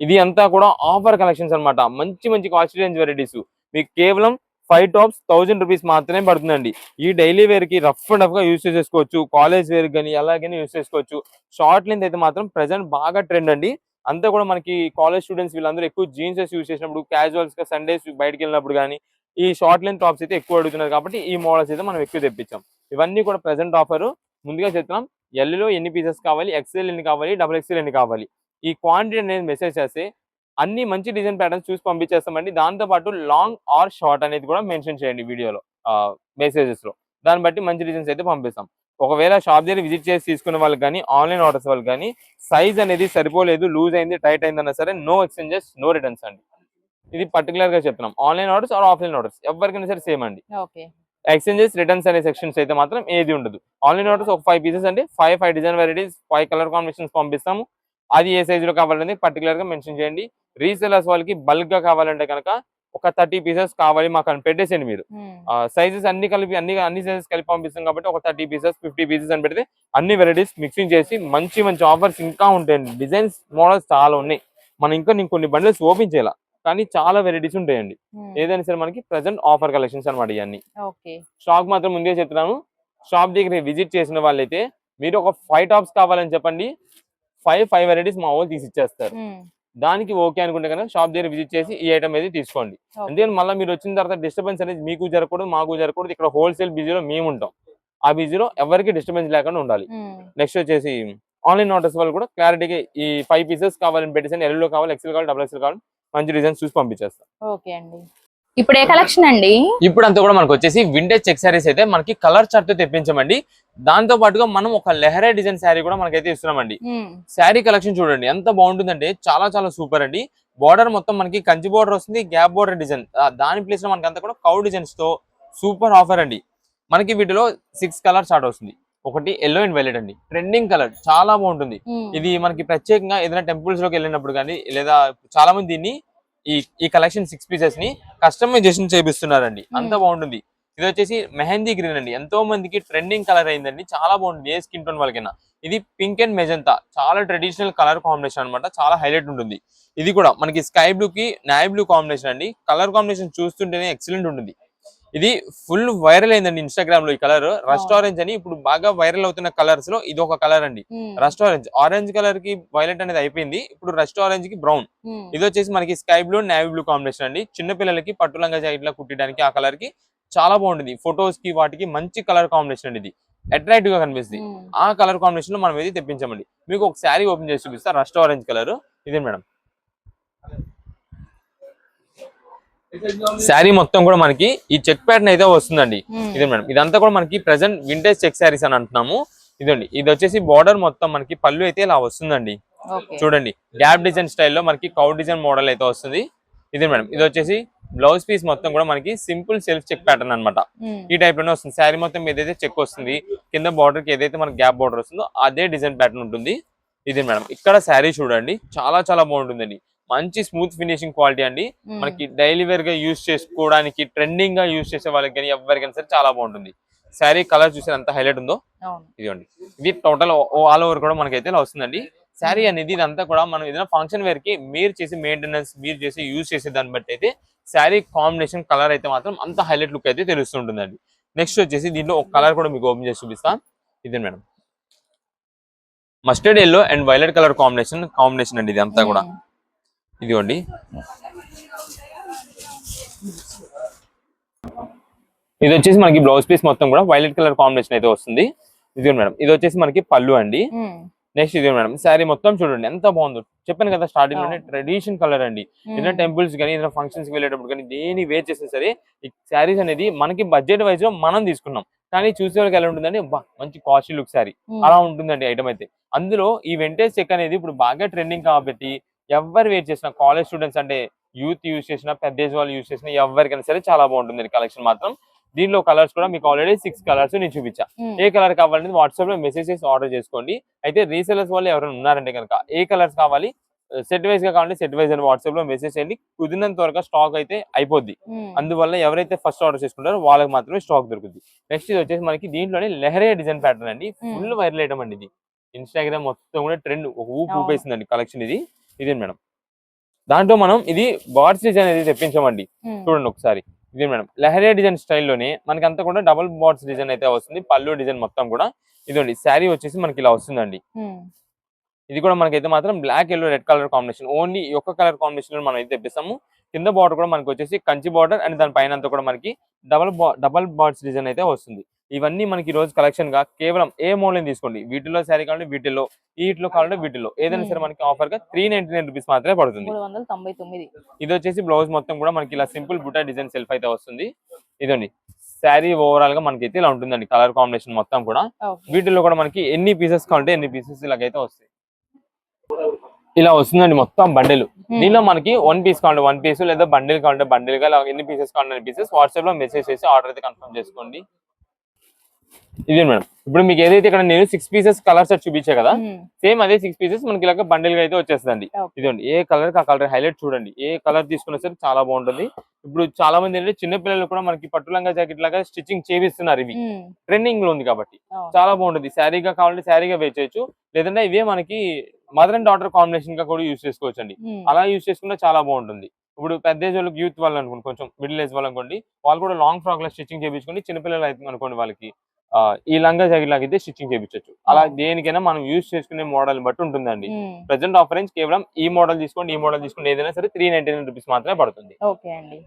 ఇది అంతా కూడా ఆఫర్ కలెక్షన్స్ అన్నమాట. మంచి మంచి కాస్ట్ రేంజ్ వెరైటీస్ మీకు కేవలం 5 టాప్స్ 1000 రూపీస్ మాత్రమే పడుతుందండి. ఈ డైలీ వేర్ కి రఫ్ అండ్ రఫ్ గా యూజ్ చేసుకోవచ్చు, కాలేజ్ వేర్ కానీ అలాగని యూజ్ చేసుకోవచ్చు. షార్ట్ లెంత్ అయితే మాత్రం ప్రెసెంట్ బాగా ట్రెండ్ అండి. అంతా కూడా మనకి కాలేజ్ స్టూడెంట్స్ వీళ్ళందరూ ఎక్కువ జీన్సెస్ యూజ్ చేసినప్పుడు, క్యాజువల్స్ గా సండేస్ బయటకు వెళ్ళినప్పుడు కానీ ఈ షార్ట్ లెంత్ టాప్స్ అయితే ఎక్కువ అడుగుతున్నారు కాబట్టి ఈ మోడల్స్ అయితే మనం ఎక్కువ తెప్పించాం. ఇవన్నీ కూడా ప్రెసెంట్ ఆఫర్. ముందుగా చెప్తున్నాం, ఎల్లో ఎన్ని పీసెస్ కావాలి, ఎక్స్ఎల్ ఎన్ని కావాలి, డబుల్ ఎక్స్ఎల్ ఎన్ని కావాలి, ఈ క్వాంటిటీ అనేది మెసేజ్ చేస్తే అన్ని మంచి డిజైన్ ప్యాటర్న్స్ చూసి పంపించేస్తామండి. దాంతో పాటు లాంగ్ ఆర్ షార్ట్ అనేది కూడా మెన్షన్ చేయండి వీడియోలో మెసేజెస్ లో, దాన్ని బట్టి మంచి డిజైన్స్ అయితే పంపిస్తాం. ఒకవేళ షాప్ దగ్గర విజిట్ చేసి తీసుకునే వాళ్ళకి కానీ ఆన్లైన్ ఆర్డర్స్ వాళ్ళకి కానీ సైజ్ అనేది సరిపోలేదు, లూజ్ అయింది, టైట్ అయిందన్నా సరే నో ఎక్స్చేంజెస్ నో రిటర్న్స్ అండి. ఇది పర్టికులర్ గా చెప్తున్నాం. Online orders or offline orders ఎవరికైనా సరే సేమ్ అండి. ఎక్స్చేంజెస్ రిటర్న్స్ అనే సెక్షన్స్ అయితే మాత్రం ఏది ఉండదు. ఆన్లైన్ ఆర్డర్స్ ఒక 5 పీసెస్ అండి, 5 డిజైన్ వెరైటీస్ 5 కలర్ కాంబినేషన్స్ పంపిస్తాము. అది ఏ సైజ్ లో కావాలని పర్టికులర్ గా మెన్షన్ చేయండి. రీసెలర్స్ వాళ్ళకి బల్క్ గా కావాలంటే కనుక ఒక 30 పీసెస్ కావాలి మాకు అని పెట్టేసేయండి మీరు. సైజెస్ అన్ని కలిపి అన్ని సైజెస్ కలిపి పంపిస్తాం కాబట్టి ఒక 30 పీసెస్ 50 పీసెస్ అని పెడితే అన్ని వెరైటీస్ మిక్సింగ్ చేసి మంచి మంచి ఆఫర్స్ ఇంకా ఉంటాయండి. డిజైన్స్ మోడల్స్ చాలా ఉన్నాయి. మనం ఇంకా నేను కొన్ని బండిల్స్ ఓపెన్ చేయాల, కానీ చాలా వెరైటీస్ ఉంటాయండి. ఏదైనా సరే మనకి ప్రెసెంట్ ఆఫర్ కలెక్షన్స్ అనమాట ఇవన్నీ. స్టాక్ మాత్రం ముందే చెప్తున్నాను. షాప్ దగ్గర విజిట్ చేసిన వాళ్ళైతే మీరు ఒక 5 టాప్స్ కావాలని చెప్పండి, 5 వెరైటీస్ మా వాళ్ళు తీసి ఇచ్చేస్తారు. దానికి ఓకే అనుకుంటే కనుక షాప్ దగ్గర విజిట్ చేసి ఈ ఐటమ్ అనేది తీసుకోండి. అందుకని మళ్ళీ మీరు వచ్చిన తర్వాత డిస్టర్బెన్స్ అనేది మీకు జరగకూడదు, మాకు జరగకూడదు. ఇక్కడ హోల్సేల్ బిజీలో మేము ఉంటాం. ఆ బిజీలో ఎవరికి డిస్టర్బెన్స్ లేకుండా ఉండాలి. నెక్స్ట్ వచ్చేసి ఆన్లైన్ ఆర్డర్స్ వాళ్ళు కూడా క్లారిటీగా ఈ 5 పీసెస్ కావాలని పెట్టేసి ఎల్లో కావాలి, ఎక్సెల్ కావాలి, డబుల్ ఎక్సెల్ కావాలి, మంచి డిజైన్స్ చూసి పంపించేస్తాం.
ఓకే అండి. ఇప్పుడు ఏ కలెక్షన్ అండి?
ఇప్పుడు అంతా కూడా మనకు వచ్చేసి వింటేజ్ చెక్ శారీస్ అయితే మనకి కలర్ చార్ట్ తో తెప్పించామండి. దాంతో పాటుగా మనం ఒక లెహరే డిజైన్ శారీ కూడా మనకైతే ఇస్తున్నామండి. శారీ కలెక్షన్ చూడండి ఎంత బాగుంటుందంటే చాలా చాలా సూపర్ అండి. బార్డర్ మొత్తం మనకి కంచి బార్డర్ వస్తుంది, గ్యాప్ బార్డర్ డిజైన్. దాని ప్లేస్ లో మనకి అంతా కూడా కౌ డిజైన్స్ తో సూపర్ ఆఫర్ అండి. మనకి వీటిలో 6 కలర్ చార్ట్ వస్తుంది. ఒకటి ఎల్లో అండ్ వైలెట్ అండి, ట్రెండింగ్ కలర్, చాలా బాగుంటుంది. ఇది మనకి ప్రత్యేకంగా ఏదైనా టెంపుల్స్ లోకి వెళ్ళినప్పుడు కానీ లేదా చాలా మంది దీన్ని ఈ కలెక్షన్ 6 పీసెస్ ని కస్టమైజేషన్ చేపిస్తున్నారండి. అంత బాగుంటుంది. ఇది వచ్చేసి మెహందీ గ్రీన్ అండి, ఎంతో మందికి ట్రెండింగ్ కలర్ అయిందండి. చాలా బాగుంటుంది ఏ స్కిన్ టోన్ వాళ్ళకైనా. ఇది పింక్ అండ్ మెజంతా, చాలా ట్రెడిషనల్ కలర్ కాంబినేషన్ అనమాట, చాలా హైలైట్ ఉంటుంది. ఇది కూడా మనకి స్కై బ్లూ కి నావీ బ్లూ కాంబినేషన్ అండి. కలర్ కాంబినేషన్ చూస్తుంటేనే ఎక్సలెంట్ ఉంటుంది. ఇది ఫుల్ వైరల్ అయిందండి ఇన్స్టాగ్రామ్ లో. ఈ కలర్ రస్ట్ ఆరెంజ్ అని ఇప్పుడు బాగా వైరల్ అవుతున్న కలర్స్ లో ఇది ఒక కలర్ అండి. రస్ట్ ఆరెంజ్, ఆరెంజ్ కలర్ కి వైలెట్ అనేది అయిపోయింది, ఇప్పుడు రస్ట్ ఆరెంజ్ కి బ్రౌన్. ఇది వచ్చేసి మనకి sky blue navy blue combination అండి. చిన్న పిల్లలకి పట్టు లంగా జాకెట్ లా కుట్టడానికి ఆ కలర్ కి చాలా బాగుంటుంది. ఫొటోస్ కి వాటికి మంచి కలర్ కాంబినేషన్ అండి. ఇది అట్రాక్టివ్ గా కనిపిస్తుంది. ఆ కలర్ కాంబినేషన్ లో మనం ఇది తెప్పించామండి. మీకు ఒక శారీ ఓపెన్ చేసి చూపిస్తా. రస్ట్ ఆరెంజ్ కలర్ ఇదే మేడం. శారీ మొత్తం కూడా మనకి ఈ చెక్ ప్యాటర్న్ అయితే వస్తుందండి. ఇదే మేడం. ఇదంతా కూడా మనకి ప్రెసెంట్ వింటేజ్ చెక్ శారీస్ అని అంటున్నాము. ఇదండి, ఇది వచ్చేసి బార్డర్ మొత్తం మనకి పళ్ళు అయితే ఇలా వస్తుందండి. చూడండి, గ్యాప్ డిజైన్ స్టైల్లో మనకి కౌ డిజైన్ మోడల్ అయితే వస్తుంది. ఇదే మేడం. ఇది వచ్చేసి బ్లౌజ్ పీస్ మొత్తం కూడా మనకి సింపుల్ సెల్ఫ్ చెక్ ప్యాటర్న్ అనమాట. ఈ టైప్ లోనే వస్తుంది. శారీ మొత్తం ఏదైతే చెక్ వస్తుంది, కింద బార్డర్ కి ఏదైతే మనకి గ్యాప్ బార్డర్ వస్తుందో అదే డిజైన్ ప్యాటర్న్ ఉంటుంది. ఇది మేడం. ఇక్కడ శారీ చూడండి, చాలా చాలా బాగుంటుందండి. మంచి స్మూత్ ఫినిషింగ్ క్వాలిటీ అండి. మనకి డైలీ వేర్ గా యూజ్ చేసుకోవడానికి, ట్రెండింగ్ గా యూజ్ చేసే వాళ్ళకి కానీ ఎవరికైనా సరే చాలా బాగుంటుంది. శారీ కలర్ చూసారు ఎంత హైలైట్ ఉందో. ఇదిగోండి, ఇది టోటల్ ఆల్ ఓవర్ కూడా మనకైతే ఇలా వస్తుందండి. శారీ అనేది ఇదంతా కూడా మనం ఏదైనా ఫంక్షన్ వేర్ కి మీరు చేసే మెయింటెనెన్స్, మీరు చేసి యూజ్ చేసే దాన్ని బట్టి అయితే శారీ కాంబినేషన్ కలర్ అయితే మాత్రం అంత హైలైట్ లుక్ అయితే తెలుస్తుంటుందండి. నెక్స్ట్ వచ్చేసి దీంట్లో ఒక కలర్ కూడా మీకు ఓపెన్ చేసి చూపిస్తా. ఇదే madam, mustard yellow and violet colour combination అండి ఇది అంతా కూడా. ఇదిగోండి, ఇది వచ్చేసి మనకి బ్లౌజ్ పీస్ మొత్తం కూడా వైలెట్ కలర్ కాంబినేషన్ అయితే వస్తుంది. ఇది మేడం, ఇది వచ్చేసి మనకి పళ్ళు అండి. నెక్స్ట్ ఇది మేడం, శారీ మొత్తం చూడండి ఎంత బాగుందో. చెప్పాను కదా స్టార్టింగ్ లోనే, ట్రెడిషన్ కలర్ అండి. ఏదైనా టెంపుల్స్ కానీ ఏదైనా ఫంక్షన్స్ కి వెళ్ళేటప్పుడు కానీ దేని వేర్ చేసినా సరే ఈ శారీస్ అనేది మనకి బడ్జెట్ వైజ్ లో మనం తీసుకున్నాం, కానీ చూసే వాళ్ళకి ఎలా ఉంటుందండి, మంచి కాస్ట్లీ లుక్ శారీ అలా ఉంటుందండి ఐటమ్ అయితే. అందులో ఈ వెంటేజ్ చెక్ అనేది ఇప్పుడు బాగా ట్రెండింగ్ కాబట్టి ఎవరు వేర్ చేసినా, కాలేజ్ స్టూడెంట్స్ అంటే యూత్ యూజ్ చేసినా, పెద్ద ఏజ్ వాళ్ళు యూజ్ చేసినా ఎవరికైనా సరే చాలా బాగుంటుంది కలెక్షన్ మాత్రం. దీనిలో కలర్స్ కూడా మీకు ఆల్రెడీ 6 కలర్స్ నేను చూపించా. ఏ కలర్ కావాలంటే వాట్సాప్ లో మెసేజ్ చేసి ఆర్డర్ చేసుకోండి. అయితే రీసెలర్స్ వాళ్ళు ఎవరైనా ఉన్నారంటే కనుక ఏ కలర్స్ కావాలి, సెట్ వైజ్ గా కావాలంటే సెట్ వైజ్ అని వాట్సాప్ లో మెసేజ్ చేయండి. కుదిరినంత త్వరగా స్టాక్ అయితే అయిపోద్ది. అందువల్ల ఎవరైతే ఫస్ట్ ఆర్డర్ చేసుకుంటారో వాళ్ళకి మాత్రమే స్టాక్ దొరుకుతుంది. నెక్స్ట్ ఇది వచ్చేసి మనకి దీంట్లోనే లెహరే డిజైన్ ప్యాటర్న్ అండి. ఫుల్ వైరల్ ఐటమ్ అండి ఇది. ఇన్స్టాగ్రామ్ మొత్తం కూడా ట్రెండ్ ఒక ఊపేసిందండి కలెక్షన్ ఇది. ఇదే మేడం. దాంట్లో మనం ఇది బార్డ్స్ డిజైన్ అనేది తెప్పించామండి. చూడండి ఒకసారి. ఇదే మేడం, లెహరే డిజైన్ స్టైల్లోనే మనకి అంతా కూడా డబుల్ బార్డ్స్ డిజైన్ అయితే వస్తుంది. పళ్ళు డిజైన్ మొత్తం కూడా ఇదండి. శారీ వచ్చేసి మనకి ఇలా వస్తుందండి. ఇది కూడా మనకైతే మాత్రం black yellow red colour combination, only ఈ ఒక్క కలర్ కాంబినేషన్ లో మనం అయితే తెప్పిస్తాము. కింద బార్డర్ కూడా మనకి వచ్చేసి కంచి బార్డర్ అండ్ దాని పైన అంతా కూడా మనకి డబల్ బార్డ్స్ డిజైన్ అయితే వస్తుంది. ఇవన్నీ మనకి ఈ రోజు కలెక్షన్ గా కేవలం ఏ మోడల్ తీసుకోండి, వీటిలో శారీ కావాలంటే వీటిలో, వీటిలో కావాలంటే వీటిలో, ఏదైనా సరే మనకి ఆఫర్ గా 399 రూపీస్ మాత్రమే పడుతుంది.
399.
ఇది వచ్చేసి బ్లౌజ్ మొత్తం కూడా మనకి ఇలా సింపుల్ బుటా డిజైన్ సెల్ఫ్ అయితే వస్తుంది. ఇదండి శారీ ఓవరాల్ గా మనకి అయితే ఇలా ఉంటుందండి కలర్ కాంబినేషన్ మొత్తం కూడా. వీటిలో కూడా మనకి ఎన్ని పీసెస్ కావాలంటే ఎన్ని పీసెస్ ఇలాగైతే వస్తాయి. ఇలా వస్తుందండి మొత్తం బండిల్. దీనిలో మనకి 1 పీస్ కావాలంటే 1 పీస్, లేదా బండిల్ కావాలంటే బండిల్ గా, ఎన్ని పీసెస్ కావాలంటే పీసెస్ వాట్సాప్ లో మెసేజ్ చేసి ఆర్డర్ అయితే కన్ఫర్మ్ చేసుకోండి. ఇది మేడం ఇప్పుడు మీకు ఏదైతే ఇక్కడ నేను 6 పీసెస్ కలర్ సెట్ చూపించా కదా సేమ్ అదే 6 పీసెస్ మనకి ఇలాగ బండిల్ గా అయితే వచ్చేస్తుంది. ఇదండి ఏ కలర్ కి ఆ కలర్ హైలైట్ చూడండి. ఏ కలర్ తీసుకున్నా సరే చాలా బాగుంటుంది. ఇప్పుడు చాలా మంది ఏంటంటే చిన్న పిల్లలు కూడా మనకి పట్టు లంగా జాకెట్ లాగా స్టిచ్చింగ్ చేపిస్తున్నారు. ఇవి ట్రెండింగ్ లో ఉంది కాబట్టి చాలా బాగుంటుంది. శారీగా కావాలంటే శారీగా వేర్ చేయొచ్చు, లేదంటే ఇవే మనకి మదర్ అండ్ డాటర్ కాంబినేషన్ గా కూడా యూజ్ చేసుకోవచ్చు అండి. అలా యూజ్ చేసుకుంటే చాలా బాగుంటుంది. ఇప్పుడు పెద్ద ఏజ్ వాళ్ళకి యూత్ వాళ్ళు అనుకోండి, కొంచెం మిడిల్ ఏజ్ వాళ్ళు అనుకోండి, వాళ్ళు కూడా లాంగ్ ఫ్రాక్ లా స్టిచ్చింగ్ చేయించుకోండి. చిన్నపిల్లలు అయితే అనుకోండి వాళ్ళకి ఈ లంగా జాకెట్ లాగా అయితే స్టిచ్చింగ్ చేయించవచ్చు. అలా దేనికైనా మనం యూజ్ చేసుకునే మోడల్ బట్టి ఉంటుందండి. ప్రెసెంట్ ఆఫర్ రేంజ్ కేవలం ఈ మోడల్ తీసుకోండి, ఈ మోడల్ తీసుకోండి, ఏదైనా సరే 399 రూపీస్ మాత్రమే పడుతుంది.
ఓకే అండి.